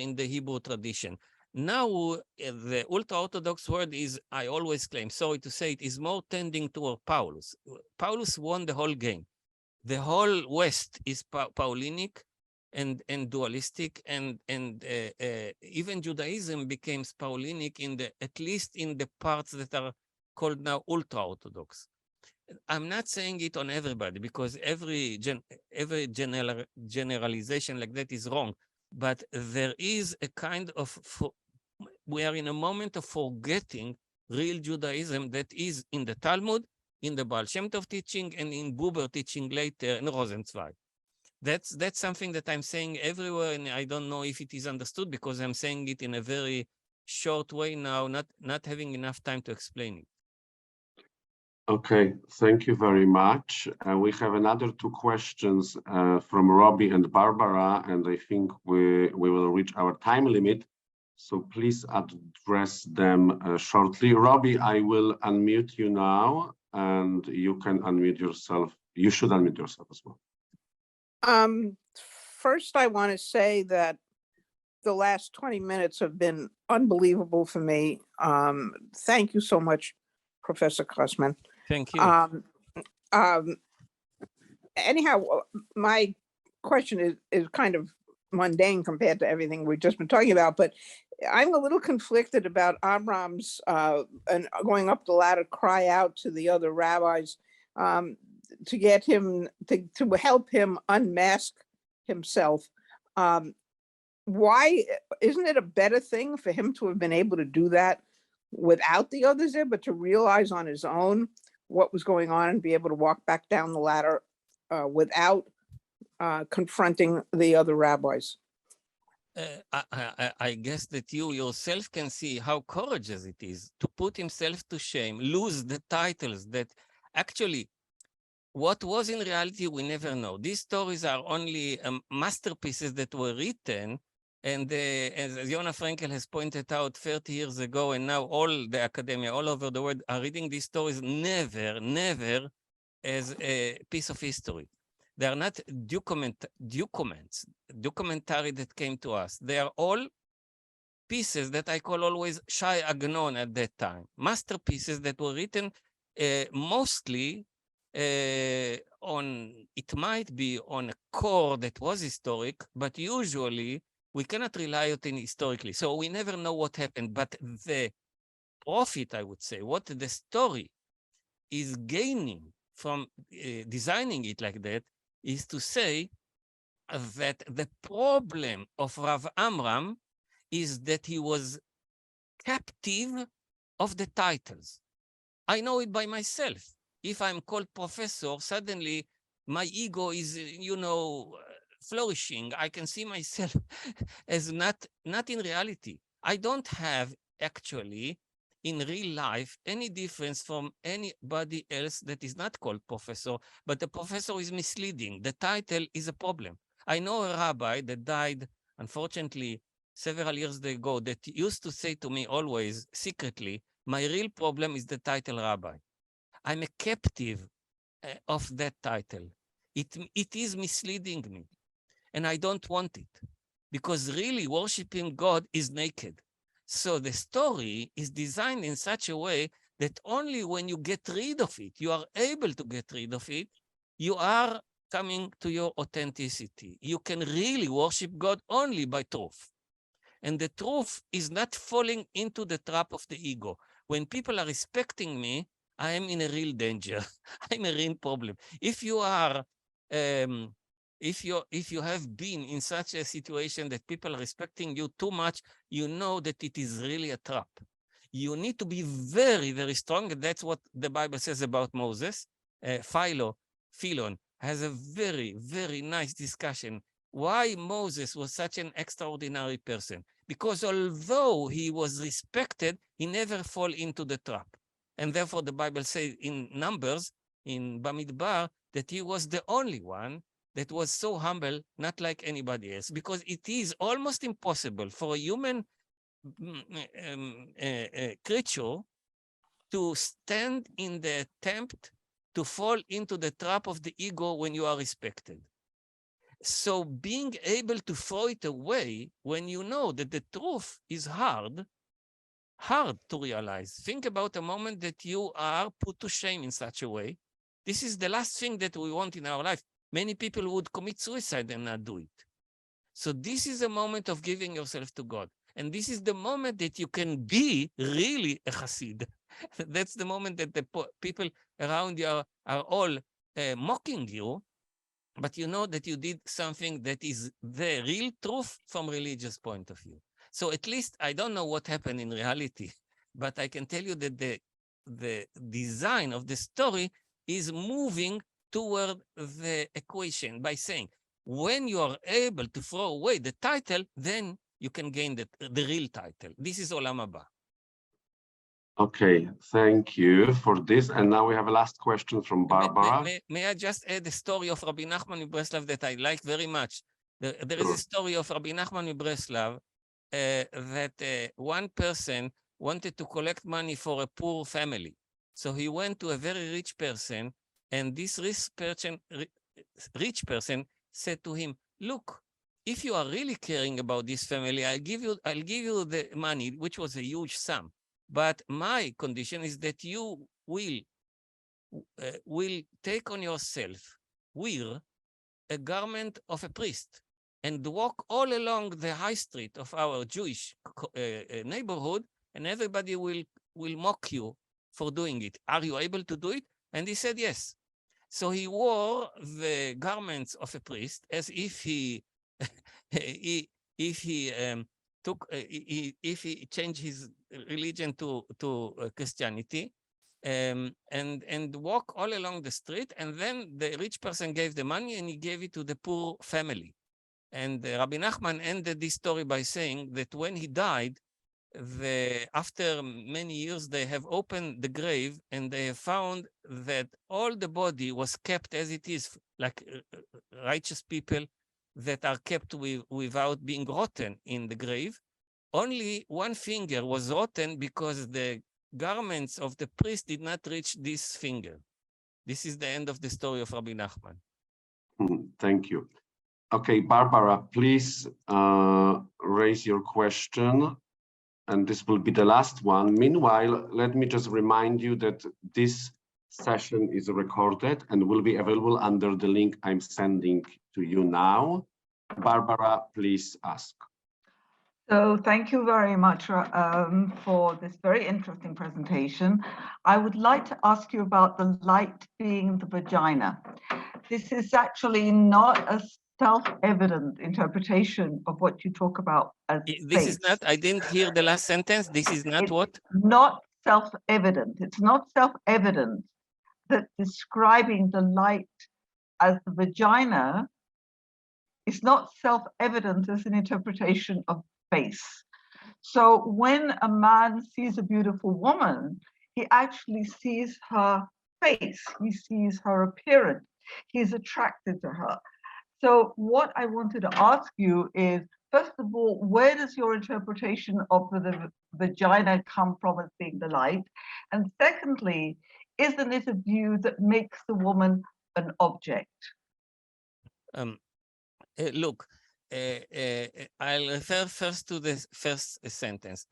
in the Hebrew tradition. Now, the ultra-Orthodox word is, I always claim, sorry to say it, is more tending toward Paulus. Paulus won the whole game. The whole West is Paulinic and dualistic, and even Judaism became Paulinic at least in the parts that are called now ultra-Orthodox. I'm not saying it on everybody because every generalization like that is wrong, but there is a kind of, we are in a moment of forgetting real Judaism that is in the Talmud, in the Baal Shem Tov teaching, and in Buber teaching later in Rosenzweig. That's something that I'm saying everywhere, and I don't know if it is understood because I'm saying it in a very short way now, not having enough time to explain it. Okay, thank you very much. We have another two questions from Robbie and Barbara, and I think we will reach our time limit. So please address them shortly. Robbie, I will unmute you now, and you can unmute yourself. You should unmute yourself as well. First, I want to say that the last 20 minutes have been unbelievable for me. Thank you so much, Professor Kosman. Thank you. Anyhow, my question is kind of mundane compared to everything we've just been talking about, but I'm a little conflicted about Amram's and going up the ladder, cry out to the other rabbis to get him to help him unmask himself. Why isn't it a better thing for him to have been able to do that without the others there, but to realize on his own what was going on and be able to walk back down the ladder without confronting the other rabbis? I guess that you yourself can see how courageous it is to put himself to shame, lose the titles that actually what was in reality, we never know. These stories are only masterpieces that were written. And as Yona Frankel has pointed out 30 years ago, and now all the academia all over the world are reading these stories never as a piece of history. They are not documentary that came to us. They are all pieces that I call always Shai Agnon at that time. Masterpieces that were written mostly it might be on a core that was historic, but usually we cannot rely on it historically. So we never know what happened, but the profit, I would say, what the story is gaining from designing it like that is to say that the problem of Rav Amram is that he was captive of the titles. I know it by myself. If I'm called professor, suddenly my ego is, flourishing. I can see myself as not in reality. I don't have actually in real life any difference from anybody else that is not called professor, but the professor is misleading. The title is a problem. I know a rabbi that died, unfortunately, several years ago that used to say to me always secretly, my real problem is the title rabbi. I'm a captive of that title. It is misleading me. And I don't want it because really worshiping God is naked. So the story is designed in such a way that only when you get rid of it, you are able to get rid of it, you are coming to your authenticity. You can really worship God only by truth. And the truth is not falling into the trap of the ego. When people are respecting me, I am in a real danger. I'm a real problem. If you are, if you have been in such a situation that people are respecting you too much, you know that it is really a trap. You need to be very, very strong. That's what the Bible says about Moses. Philon has a very, very nice discussion. Why Moses was such an extraordinary person? Because although he was respected, he never fell into the trap. And therefore, the Bible says in Numbers, in Bamidbar, that he was the only one that was so humble, not like anybody else, because it is almost impossible for a human creature to stand in the attempt to fall into the trap of the ego when you are respected. So being able to throw it away when you know that the truth is hard to realize. Think about a moment that you are put to shame in such a way. This is the last thing that we want in our life. Many people would commit suicide and not do it. So this is a moment of giving yourself to God. And this is the moment that you can be really a Hasid. That's the moment that the people around you are all mocking you, but you know that you did something that is the real truth from religious point of view. So at least I don't know what happened in reality, but I can tell you that the design of the story is moving toward the equation by saying, when you are able to throw away the title, then you can gain the real title. This is Olam Haba. Okay, thank you for this. And now we have a last question from Barbara. May I just add the story of Rabbi Nachman of Breslav that I like very much? There is a story of Rabbi Nachman of Breslav that one person wanted to collect money for a poor family. So he went to a very rich person, and this rich person said to him, look, if you are really caring about this family, I'll give you the money, which was a huge sum. But my condition is that you will take on yourself, wear a garment of a priest and walk all along the high street of our Jewish neighborhood, and everybody will mock you for doing it. Are you able to do it? And he said yes. So he wore the garments of a priest as if he if he changed his religion to Christianity, and walk all along the street, and then the rich person gave the money and he gave it to the poor family. And Rabbi Nachman ended this story by saying that when he died, after many years, they have opened the grave and they have found that all the body was kept as it is, like righteous people that are kept without being rotten in the grave. Only one finger was rotten because the garments of the priest did not reach this finger. This is the end of the story of Rabbi Nachman. Thank you. Okay, Barbara, please raise your question, and this will be the last one. Meanwhile, let me just remind you that this session is recorded and will be available under the link I'm sending to you now. Barbara, please ask. So thank you very much for this very interesting presentation. I would like to ask you about the light being the vagina. This is actually not a self-evident interpretation of what you talk about as This faith. is not, I didn't hear the last sentence. This is not what? Not self-evident. It's not self-evident that describing the light as the vagina is not self-evident as an interpretation of face. So when a man sees a beautiful woman, he actually sees her face, he sees her appearance, he's attracted to her. So what I wanted to ask you is, first of all, where does your interpretation of the vagina come from as being the light? And secondly, isn't it a view that makes the woman an object? Look, I'll refer first to the first sentence.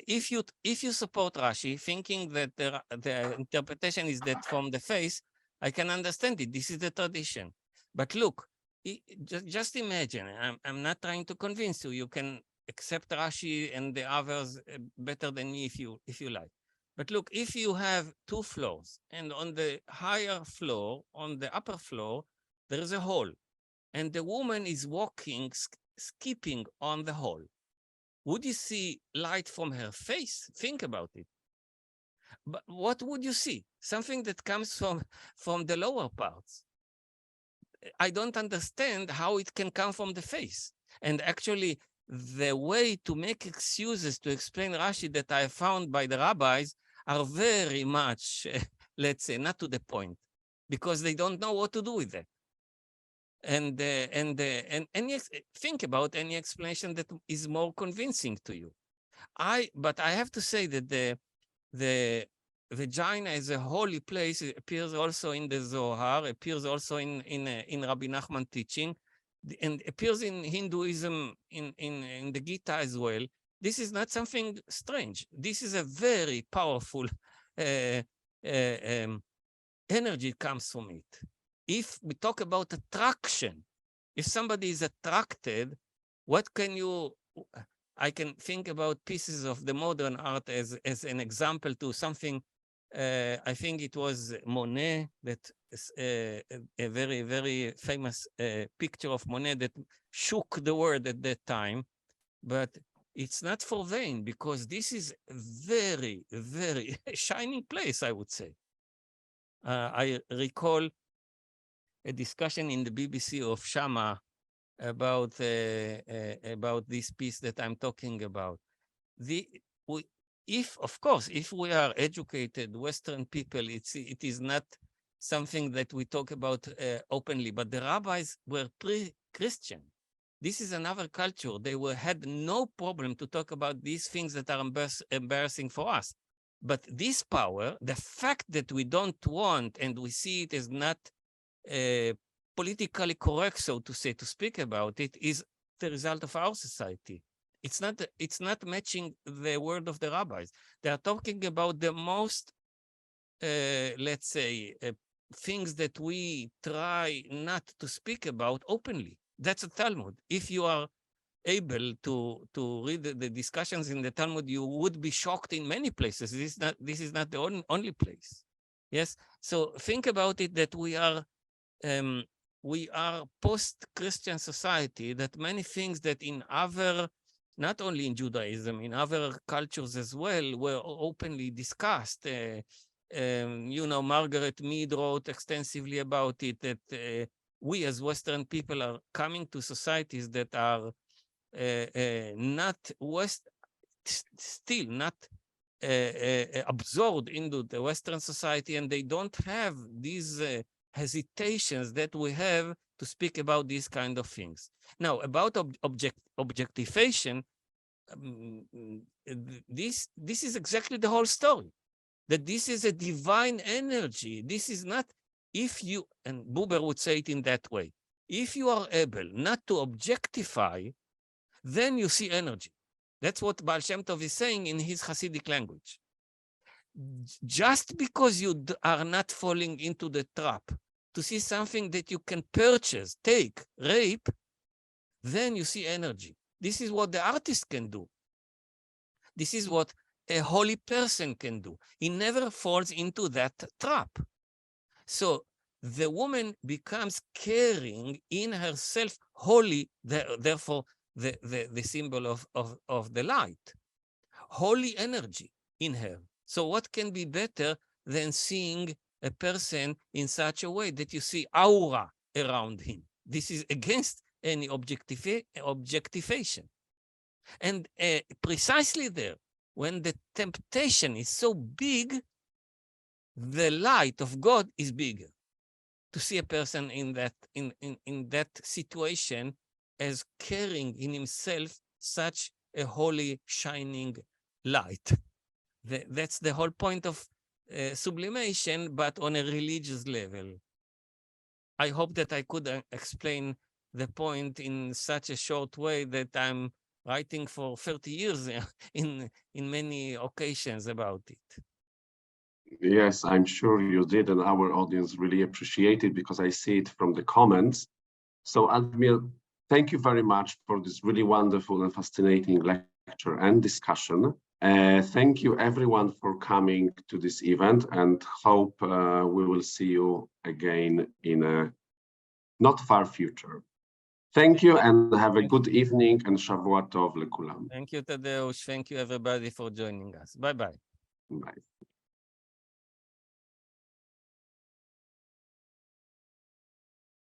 If you support Rashi, thinking that the interpretation is that from the face, I can understand it. This is the tradition. But look, just imagine. I'm not trying to convince you. You can accept Rashi and the others better than me if you like. But look, if you have two floors, and on the higher floor, on the upper floor, there is a hole, and the woman is walking, skipping on the hole. Would you see light from her face? Think about it. But what would you see? Something that comes from the lower parts. I don't understand how it can come from the face. And actually, the way to make excuses to explain Rashi that I found by the rabbis are very much, let's say, not to the point, because they don't know what to do with that. And yes, think about any explanation that is more convincing to you. But I have to say that the vagina is a holy place. It appears also in the Zohar, appears also in Rabbi Nachman teaching, and appears in Hinduism in the Gita as well. This is not something strange. This is a very powerful energy comes from it. If we talk about attraction, if somebody is attracted, what can you, I can think about pieces of the modern art as an example to something. I think it was Monet, that a very, very famous picture of Monet that shook the world at that time. But it's not for vain, because this is a very, very shining place, I would say. I recall a discussion in the BBC of Shama about this piece that I'm talking about. if, of course, if we are educated Western people, it is not something that we talk about openly, but the rabbis were pre-Christian. This is another culture. They had no problem to talk about these things that are embarrassing for us. But this power, the fact that we don't want, and we see it as not politically correct, so to say, to speak about it, is the result of our society. It's not matching the word of the rabbis. They are talking about the most, let's say, things that we try not to speak about openly. That's a Talmud. If you are able to read the discussions in the Talmud, you would be shocked in many places. This is not the only place. Yes. So think about it that we are post-Christian society, that many things that in other, not only in Judaism, in other cultures as well, were openly discussed. You know, Margaret Mead wrote extensively about it, that we as Western people are coming to societies that are not still not absorbed into the Western society, and they don't have these hesitations that we have to speak about these kind of things. Now, about objectification, this is exactly the whole story, that this is a divine energy. This is not, if you, and Buber would say it in that way, if you are able not to objectify, then you see energy. That's what Baal Shem Tov is saying in his Hasidic language. Just because you are not falling into the trap to see something that you can purchase, take, rape, then you see energy. This is what the artist can do. This is what a holy person can do. He never falls into that trap. So the woman becomes carrying in herself holy, therefore the symbol of the light, holy energy in her. So what can be better than seeing a person in such a way that you see aura around him? This is against any objectification. And precisely there, when the temptation is so big, the light of God is bigger. To see a person in that situation as carrying in himself such a holy, shining light. That's the whole point of sublimation, but on a religious level. I hope that I could explain the point in such a short way that I'm writing for 30 years in many occasions about it. Yes, I'm sure you did, and our audience really appreciate it because I see it from the comments. So, Admiel, thank you very much for this really wonderful and fascinating lecture and discussion. Thank you, everyone, for coming to this event, and hope we will see you again in a not far future. Thank you, and have a good evening, and Shavua Tov lekulam. Thank you, Tadeusz. Thank you, everybody, for joining us. Bye-bye. Bye.